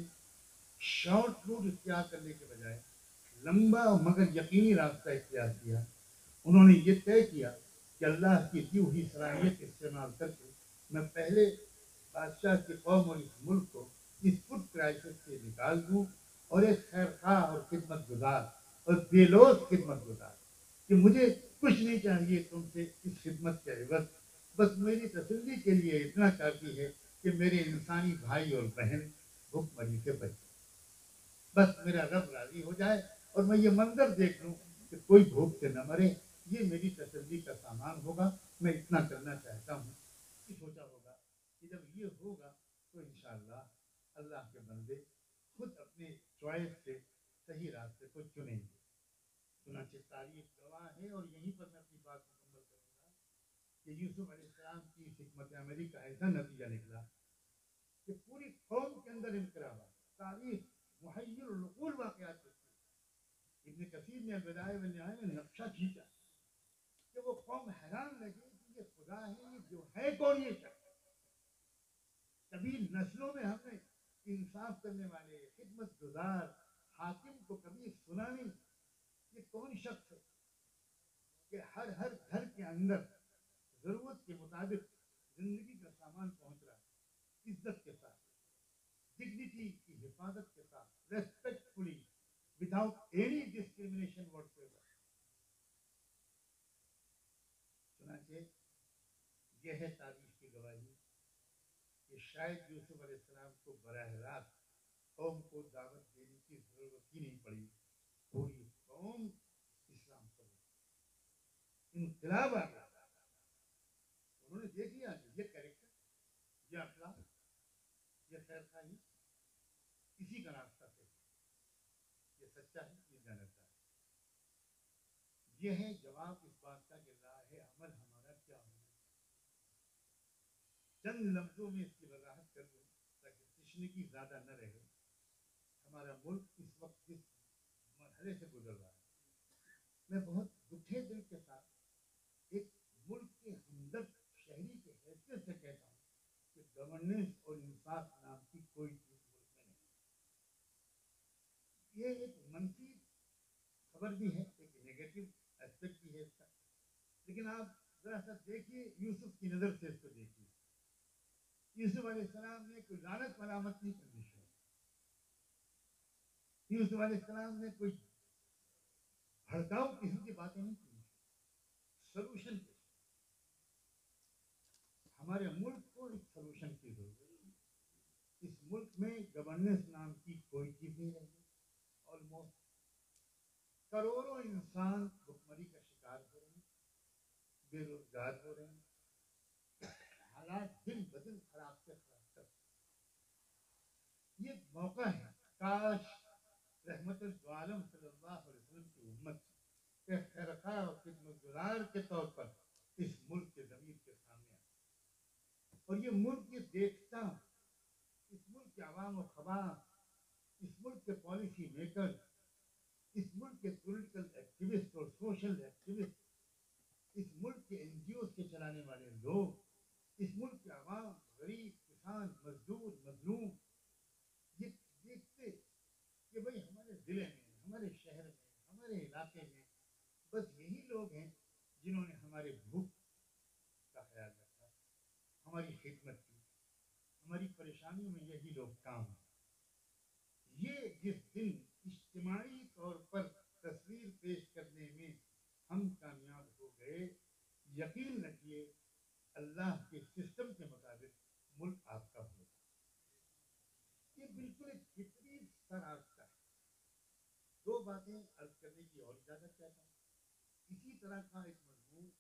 شارٹ روٹ اختیار کرنے کے بجائے لمبا مگر یقینی راستہ اختیار کیا۔ انہوں نے یہ طے کیا کہ اللہ کی دی ہوئی صلاحیت استعمال کر کے میں پہلے بادشاہ کی قوم اور اس ملک کو اس فوڈ کرائسس سے نکال دوں اور ایک خیر خواہ اور خدمت گزار اور بے لوث خدمت گزار، کہ مجھے کچھ نہیں چاہیے تم سے اس خدمت کے عوض، بس میری تسلی کے لیے اتنا کافی ہے کہ میرے انسانی بھائی اور بہن بھوک مری سے بچ جائیں، بس میرا رب راضی ہو جائے اور میں یہ منظر دیکھ لوں کہ کوئی بھوک سے نہ مرے، یہ میری تسلی کا سامان ہوگا، میں اتنا کرنا چاہتا ہوں۔ یہ سوچا ہوگا کہ جب یہ ہوگا تو انشاءاللہ اللہ کے بندے خود اپنے چوائس سے صحیح راستے کو چنیں گے۔ چنانچہ تاریخ گواہ ہے، اور یہیں پر میں اپنی بات مکمل کروں گا کہ یوسف علیہ السلام کی حکمت عملی کا ایسا نتیجہ نکلا کہ پوری قوم کے اندر انقلابات، تاریخ محیر العقول واقعات ہوتی ہے۔ ابن کثیر نے البدایہ والنہایہ میں نقشہ کھینچا کہ وہ قوم حیران لگے کہ یہ خدا ہے، یہ جو ہے کون یہ شخص؟ کبھی نسلوں میں ہم نے انصاف کرنے والے خدمت گزار حاکم کو کبھی سنا نہیں، یہ کون شخص ہے کہ ہر گھر کے اندر ضرورت کے مطابق زندگی کا سامان پہنچ رہا ہے عزت کے ساتھ، ڈگنیٹی کی حفاظت کے ساتھ، respectfully, without any discrimination what ever. چنانچہ یہ ہے تاریخ کی گواہی کہ شاید یوسف علیہ السلام کو براہ راست قوم کو دعوت دینے کی ضرورت ہی نہیں پڑی، پوری قوم اسلام پر انقلاب آ گیا. انہوں نے دیکھ لیا یہ کیریکٹر، یہ اخلاق، یہ خیر خواہی، اسی کا راستہ ہے، یہ سچا ہے، یہ جانتا ہے. یہ ہے جواب اس بات کا کہ راہ عمل ہمارا کیا ہونا ہے. چند لفظوں میں اس کی وضاحت کر دوں تاکہ تشنگی زیادہ نہ رہے. ہمارا ملک اس وقت جس مرحلے سے گزر رہا ہے، میں بہت دکھے دل کے ساتھ ایک ملک کے ہمدرد شہری کے حیثیت سے کہتا ہوں کہ گورننس اور انصاف نام کی کوئی چیز ملک میں نہیں. یہ ایک منفی خبر بھی ہے، ایک نیگیٹو ایسپیکٹ بھی ہے اس کا. لیکن آپ ذرا سا دیکھیے، یوسف کی نظر سے اس کو دیکھیے. یوسف علیہ السلام نے کوئی لعنت ملامت نہیں کرنی چاہیے. یوسف علیہ السلام نے کوئی بھڑکاؤ قسم کی باتیں نہیں کی. سلوشن کے ہمارے ملک کو ایک سلوشن کی ضرورت ہے. اس ملک میں گورننس نام کی کوئی چیز نہیں رہی. آلموسٹ کروڑوں انسان بھکمری کا شکار ہو رہے ہیں، بے روزگار ہو رہے ہیں، حالات دن بدن خراب سے خراب تر. یہ موقع ہے کاش رحمت العالم صلی اللہ علیہ وسلم کی امت کے خیرخواہ اور خدمت گزار کے طور پر اس ملک کے ضمیر کے سامنے آئے. اور یہ ملک یہ دیکھتا ہوں، اس ملک کے عوام و خواص، اس ملک کے پالیسی میکر، اس ملک کے پولیٹیکل ایکٹیوسٹ اور سوشل ایکٹیوسٹ، اس ملک کے این جی اوز کے چلانے والے لوگ، اس ملک کے عوام، غریب، کسان، مزدور، مظلوم، یہ دیکھتے کہ بھائی ہمارے ضلع میں، ہمارے شہر میں، ہمارے علاقے میں بس یہی لوگ ہیں جنہوں نے ہمارے بھوک کا خیال رکھا، ہماری خدمت کی، ہماری پریشانیوں میں یہی لوگ کام ہیں. یہ جس دن اجتماعی طور پر تصویر پیش کرنے میں ہم کامیاب ہو گئے، یقین رکھیے اللہ کے سسٹم کے مطابق ملک آپ کا ہوگا. یہ بالکل ایک فطری سا راستہ ہے. دو باتیں عرض کرنے کی اور اجازت چاہتا ہوں. اسی طرح کا ایک مضمون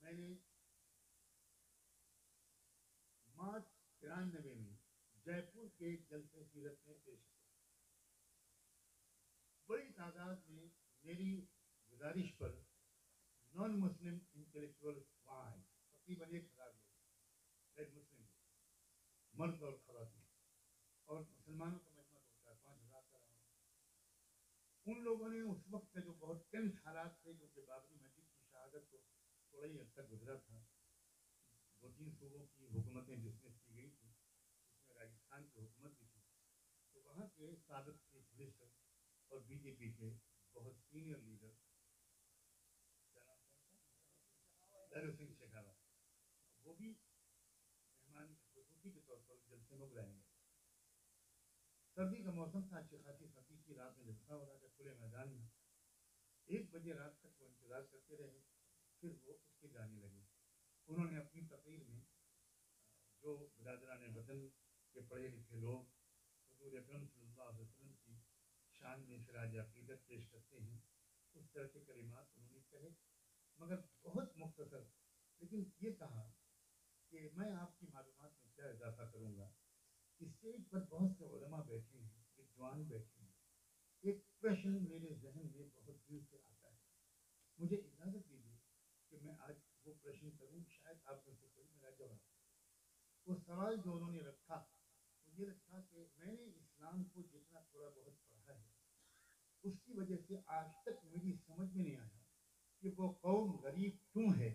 میں نے مارچ 93 میں جے پور کے جلسہ سیرت میں پیش کیا. بڑی تعداد میں میری گزارش پر نان مسلم انٹلیکچوئل وہاں آئے، تقریباً 1000 لوگ، غیر مسلم لوگ، مرد اور خواتین، اور مسلمانوں کا مجمع ہوتا ہے 5000 کا رہا. ان لوگوں نے اس وقت کے جو بہت ٹینس حالات تھے، کیونکہ بابری مسجد کی شہادت کو تھوڑا ہی عرصہ گزرا تھا، 2-3 صوبوں کی حکومتیں ڈسمس کی گئی تھی، اس میں راجستھان کی حکومت بھی تھی. تو وہاں کے سابق چیف منسٹر اور بی جے پی کے بہت سینئر لیڈر، کیا نام تھا، دھیر سنگھ شیخاوت، وہ بھی مہمان خصوصی کے طور پر جلسے میں بلائیں گے. سردی کا موسم تھا، اچھی خاصی سردی کی، رات میں جلسہ ہو رہا تھا کھلے میدان میں. 1 بجے رات تک وہ انتظار کرتے رہے، پھر وہ اٹھ کے جانے لگے. انہوں نے اپنی تقریر میں جو برادران وطن کے پڑھے لکھے لوگ حضور اکرم صلی اللہ علیہ وسلم کی شان میں خراج عقیدت پیش کرتے ہیں، اس طرح کے کلمات انہوں نے کہے، مگر بہت مختصر. لیکن یہ کہا کہ میں آپ کی معلومات میں کیا اضافہ کروں گا. اسٹیج پر بہت سے علماء بیٹھے ہیں، وجوان بیٹھے ہیں. ایک پرشن میرے ذہن میں بہت دور سے آتا ہے، مجھے اجازت دیجیے کہ میں آج وہ پرشن کروں، شاید آپ میں سے کوئی میرا جواب. وہ سوال جو انہوں نے رکھا وہ یہ رکھا کہ میں نے اسلام کو جتنا تھوڑا بہت پڑھا ہے، اس کی وجہ سے آج تک میری سمجھ میں نہیں آیا کہ وہ قوم غریب کیوں ہے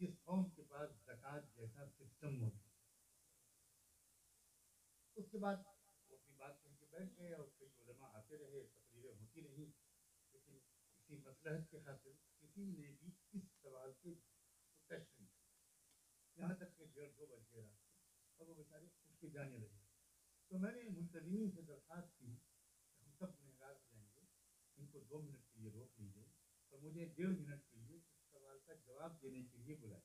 جس قوم کے پاس زکوٰۃ جیسا سسٹم موجود ہے. اس کے بعد وہ اپنی بات کہہ کے بیٹھ گئے اور کئی علماء آتے رہے، تقریریں ہوتی رہیں. لیکن کسی مصلحت کے خاطر کسی نے بھی اس سوال کے ٹیسٹ نہیں. یہاں یہاں تک کہ 1:30 بج گئے رات کو اور وہ بیچارے اٹھ کے جانے لگے. تو میں نے منتظمین سے درخواست کی کہ ہم سب گنہگار ہو جائیں گے, ان کو 2 منٹ کے لیے روک لیجیے اور مجھے 1.5 منٹ کے لیے اس سوال کا جواب دینے کے لیے بلائیں.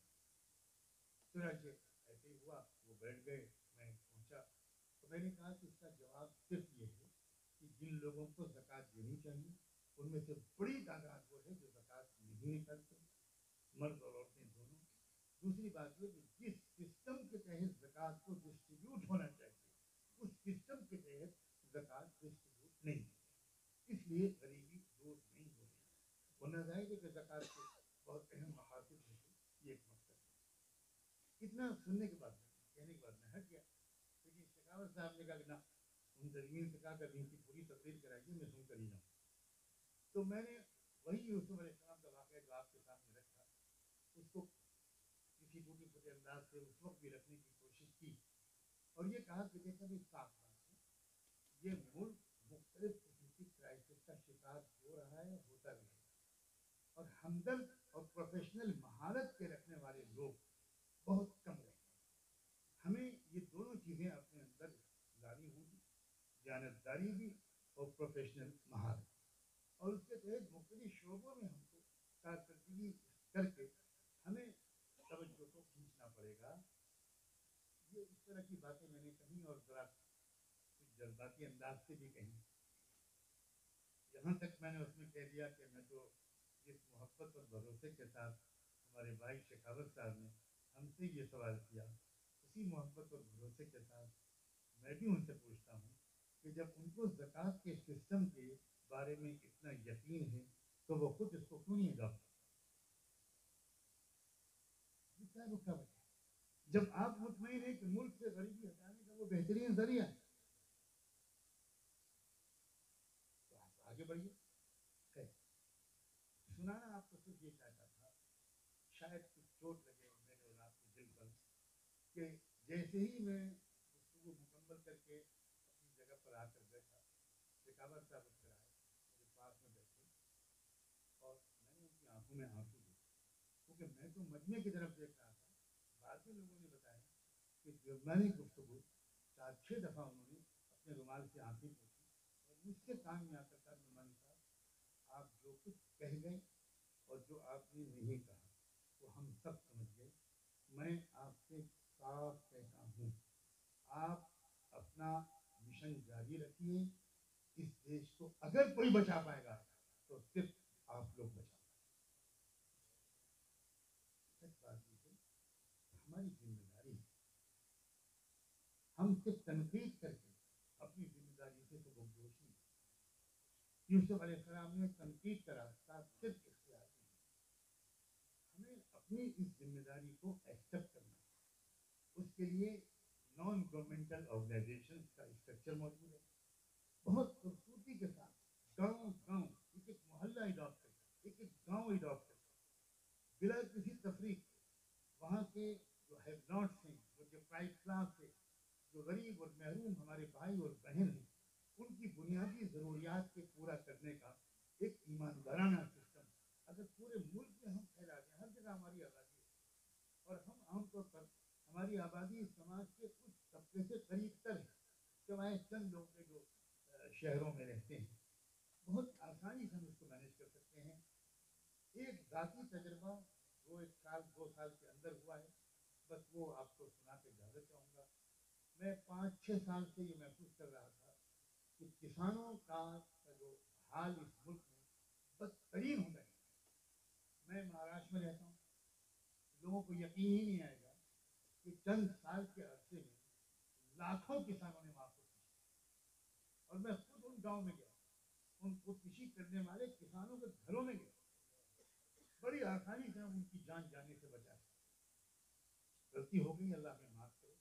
چنانچہ ایسے ہی ہوا, وہ بیٹھ گئے, میں پہنچا تو میں نے کہا کہ اس کا جواب صرف یہ ہے کہ جن لوگوں کو زکوٰۃ دینی چاہیے ان میں سے بڑی تعداد وہ ہے جو زکوٰۃ نہیں نکالتے, مرد اور عورتیں دونوں. دوسری بات یہ کہ جس سسٹم کے تحت زکوٰۃ کو ڈسٹریبیوٹ ہونا چاہیے اس سسٹم کے تحت زکوٰۃ ڈسٹریبیوٹ نہیں, اس لیے غریبی دور نہیں ہو رہی. ورنہ ظاہر ہے کہ زکوٰۃ کے بہت اہم مقاصد ہیں, یہ ایک مقصد ہے. اتنا سننے کے بعد کہنے کے بعد میں ہٹ گیا, لیکن شکاوت صاحب نے کہا کہ نہ, منتظمین سے کہا کہ ان کی پوری تقریر کرائیے, میں سن کر ہی جاؤں. تو میں نے وہی یوسف علیہ السلام کا واقعہ جو آپ کے سامنے رکھا اس کو کسی ٹوٹی پھوٹے انداز سے اس وقت بھی رکھنے کی کوشش کی اور یہ کہا کہ دیکھا بھی صاف بات ہے, یہ ملک مختلف قسم کی کرائسس کا شکار ہو رہا ہے, ہوتا رہے گا, اور ہمدرد اور پروفیشنل مہارت کے رکھنے والے لوگ بہت کم رہے ہیں. ہمیں یہ دونوں چیزیں اپنے اندر لانی ہوں گی, جانبداری بھی اور پروفیشنل مہارت, اور اس کے تحت مختلف شعبوں میں ہم کو کارکردگی کر کے ہمیں توجہ کو کھینچنا پڑے گا. یہ اس طرح کی باتیں میں نے کہیں اور ذرا کچھ جذباتی انداز سے بھی کہیں, یہاں تک میں نے اس میں کہہ دیا کہ میں تو جس محبت اور بھروسے کے ساتھ ہمارے بھائی شکاوت صاحب نے ہم سے یہ سوال کیا, اسی محبت اور بھروسے کے ساتھ میں بھی ان سے پوچھتا ہوں کہ جب ان کو زکوٰۃ کے سسٹم کے بارے میں اتنا یقین ہے تو وہ خود اس کو کیوں نہیں اڈاپٹ کرتے؟ جب آپ مطمئن ہیں کہ ملک سے غریبی ہٹانے کا وہ بہترین ذریعہ ہے تو آپ آگے بڑھیے. سنانا آپ کو صرف یہ چاہتا تھا, شاید کچھ چوٹ لگے میرے اور آپ کے دل پر, کہ جیسے ہی میں گفتگو مکمل کر کے اپنی جگہ پر آ کر بیٹھا, شکاوت صاحب اٹھ کر آئے, میرے پاس میں بیٹھے اور میں نے ان کی آنکھوں میں آنسو دیکھے, کیونکہ میں تو مجمع کی طرف دیکھ رہا تھا. بعد میں لوگوں نے بتایا کہ جب میں نے گفتگو 4-6 دفعہ انہوں نے اپنے رومال سے آنکھیں پوچھی اور مجھ سے کان میں آ کر کہا, نعمانی صاحب آپ جو کچھ کہہ گئے اور جو آپ نے نہیں کہا وہ ہم سب سمجھ گئے. میں آپ سے صاف کہتا ہوں, آپ اپنا مشن جاری رکھیے, اس دیش کو اگر کوئی بچا پائے گا تو صرف آپ لوگ بچا پائیں. سچ بات یہ ہے, ہماری ذمہ داری ہے, ہم صرف تنقید کر کے اپنی ذمہ داری سے تو بخوش نہیں. یوسف علیہ السلام نے تنقید کا راستہ صرف اختیار کیا. ہمیں اپنی اس ذمہ داری کو ایکسیپٹ کرنا ہے. اس کے لیے نان گورنمنٹل آرگنائزیشن کا اسٹرکچر موجود ہے, بہت خوبصورتی کے ساتھ گاؤں گاؤں ایک ایک محلہ اڈاپٹ کرتا ہے, ایک ایک گاؤں اڈاپٹ کرتا ہے بلا کسی تفریق. وہاں کے جو ہیو ناٹس ہیں, جو پرائز کلاس ہے, جو غریب اور محروم ہمارے بھائی اور بہن ہیں, ان کی بنیادی ضروریات کے پورا کرنے کا ایک ایماندارانہ سسٹم اگر پورے ملک میں ہم پھیلا دیں. ہر جگہ ہماری آبادی ہے اور ہم عام طور پر ہماری آبادی سماج کے اس طبقے سے قریب تر ہے, سوائے چند لوگ کے جو شہروں میں رہتے ہیں. بہت آسانی سے ہم اس کو مینیج کر سکتے ہیں. ایک ذاتی تجربہ جو 1 سال 2 سال کے اندر ہوا ہے, بس وہ آپ کو سنا کے اجازت چاہوں گا. میں 5-6 سال سے یہ محسوس کر رہا تھا کہ کسانوں کا جو حال اس ملک میں بدترین ہوتا ہے. میں مہاراشٹر میں رہتا ہوں, لوگوں کو یقین ہی نہیں آئے گا کہ چند سال کے عرصے میں لاکھوں کسانوں نے معاف کی, اور میں خود ان گاؤں میں گیا, ان خودکشی کرنے والے کسانوں کے گھروں میں گیا, بڑی آسانی سے ہم ان کی جان جانے سے بچا. غلطی ہو گئی, اللہ میں معاف کرے.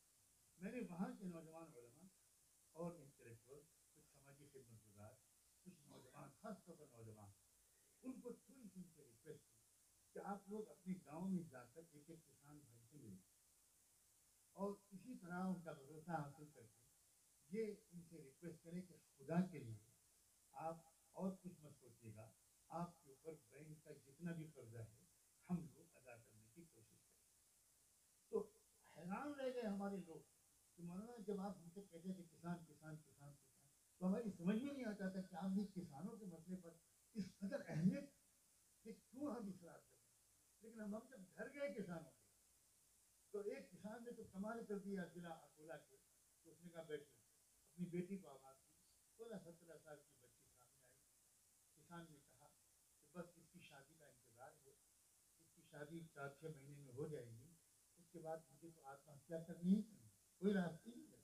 میں نے وہاں کے نوجوان علماء اور انٹلیکچوئل, کچھ سماجی خدمت گزار, کچھ نوجوان, خاص طور پر نوجوان, ان کو تھوڑی سی ریکویسٹ کی کہ آپ لوگ اپنے گاؤں میں جا کر ایک ایک کسان بھائی سے ملیں اور اسی طرح ان کا بھروسہ حاصل کر کے یہ ان سے ریکویسٹ کریں کہ خدا کے لیے آپ اور کچھ مت سوچیے گا, آپ کے اوپر بینک کا جتنا بھی قرضہ ہے ہم لوگ ادا کرنے کی کوشش کریں. تو ہمارے لوگ کہ مولانا جب آپ ہم سے کہتے تھے کسان کسان کسان کسان تو ہماری سمجھ میں نہیں آتا تھا کہ آپ بھی کسانوں کے مسئلے پر اس قدر اہمیت کہ کیوں ہم اصرار کریں. لیکن ہم جب گھر گئے کسانوں کے تو ایک کسان نے تو کمال کر دیا ضلع اکولا کے. تو اس نے کہا بیٹی اپنی بیٹی کو آواز دی. 16-17 سال کی بچی سامنے آئی. کسان نے کہا کہ بس اس کی شادی کا انتظار ہے, اس کی شادی 4-6 مہینے میں ہو جائے گی, اس کے بعد مجھے تو آتم ہتیا کرنی ہی کرنی, کوئی راستے نہیں ہے.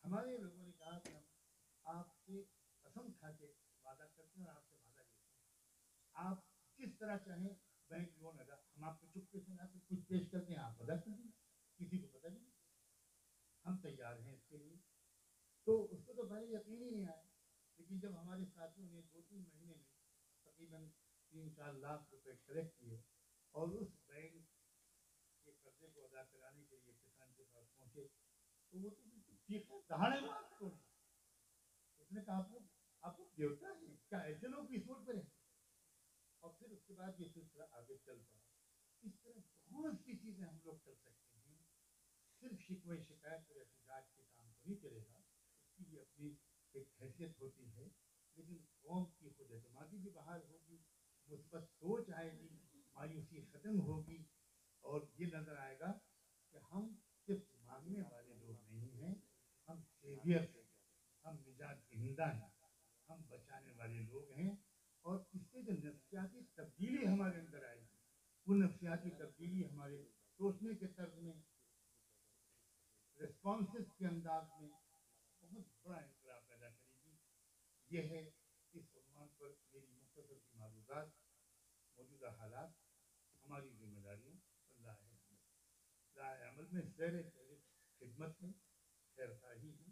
ہمارے لوگوں نے کہا کہ ہم آپ سے قسم کھا کے وعدہ کرتے ہیں اور آپ سے وعدہ لیتے ہیں, آپ کس طرح چاہیں بینک لون ادا ہم آپ کو چپکے سے لا کے کچھ پیش کرتے ہیں, آپ ادا کر دیں, کسی کو پتہ نہیں, ہم تیار ہیں اس کے لیے. تو اس کو تو پہلے یقین ہی نہیں آیا. لیکن جب ہمارے ساتھیوں نے 2-3 مہینے میں تقریباً 3-4 لاکھ روپے کلیکٹ کیے اور اس بینک کے قرضے کو ادا کرانے کے لیے کسان کے پاس پہنچے تو وہ تو چیخے دہاڑے مار کے بولے. اس نے کہا آپ کو دیوتا ہے کیا, ایسے لوگ بھی اس روڈ پہ رہتے. اور پھر اس کے بعد یہ سلسلہ آگے چل پڑا. اس طرح بہت سی چیزیں ہم لوگ کر سکتے ہیں. صرف شکوہ شکایت اور احتجاج کے کام تو نہیں چلے گا, اس کی بھی اپنی ایک حیثیت ہوتی ہے. لیکن قوم کی خود اعتمادی بھی بحال ہوگی, مثبت سوچ آئے گی, مایوسی ختم ہوگی, اور یہ نظر آئے گا کہ ہم صرف مانگنے والے لوگ نہیں ہیں, ہم سیویئر ہیں, ہم نجات دہندہ ہیں, ہم بچانے والے لوگ ہیں. اور اس سے جو نفسیاتی تبدیلی ہمارے اندر آئے گی, وہ نفسیاتی تبدیلی ہمارے سوچنے کے طرز میں, رسپانسز کے انداز میں بہت بڑا انقلاب پیدا کرے گی. یہ ہے اس عنوان پر میری مختصر سی معروضات. موجودہ حالات, ہماری ذمہ داریوں اور لاہ عمل میں سیر خدمت ہے, خیر خواہی ہے,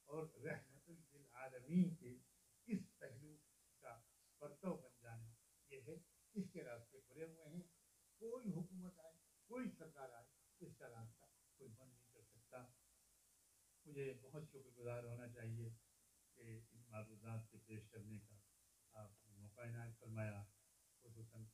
اور رحمت للعالمین کے اس پہلو کا پرتو بن جانا یہ ہے. اس کے راستے کھلے ہوئے ہیں. کوئی حکومت آئے, کوئی سرکار آئے, اس کا راستہ کوئی بند نہیں کر سکتا. مجھے بہت شکر گزار ہونا چاہیے کہ ان معروضات کے پیش کرنے کا آپ نے موقع عنایت فرمایا. خصوصاً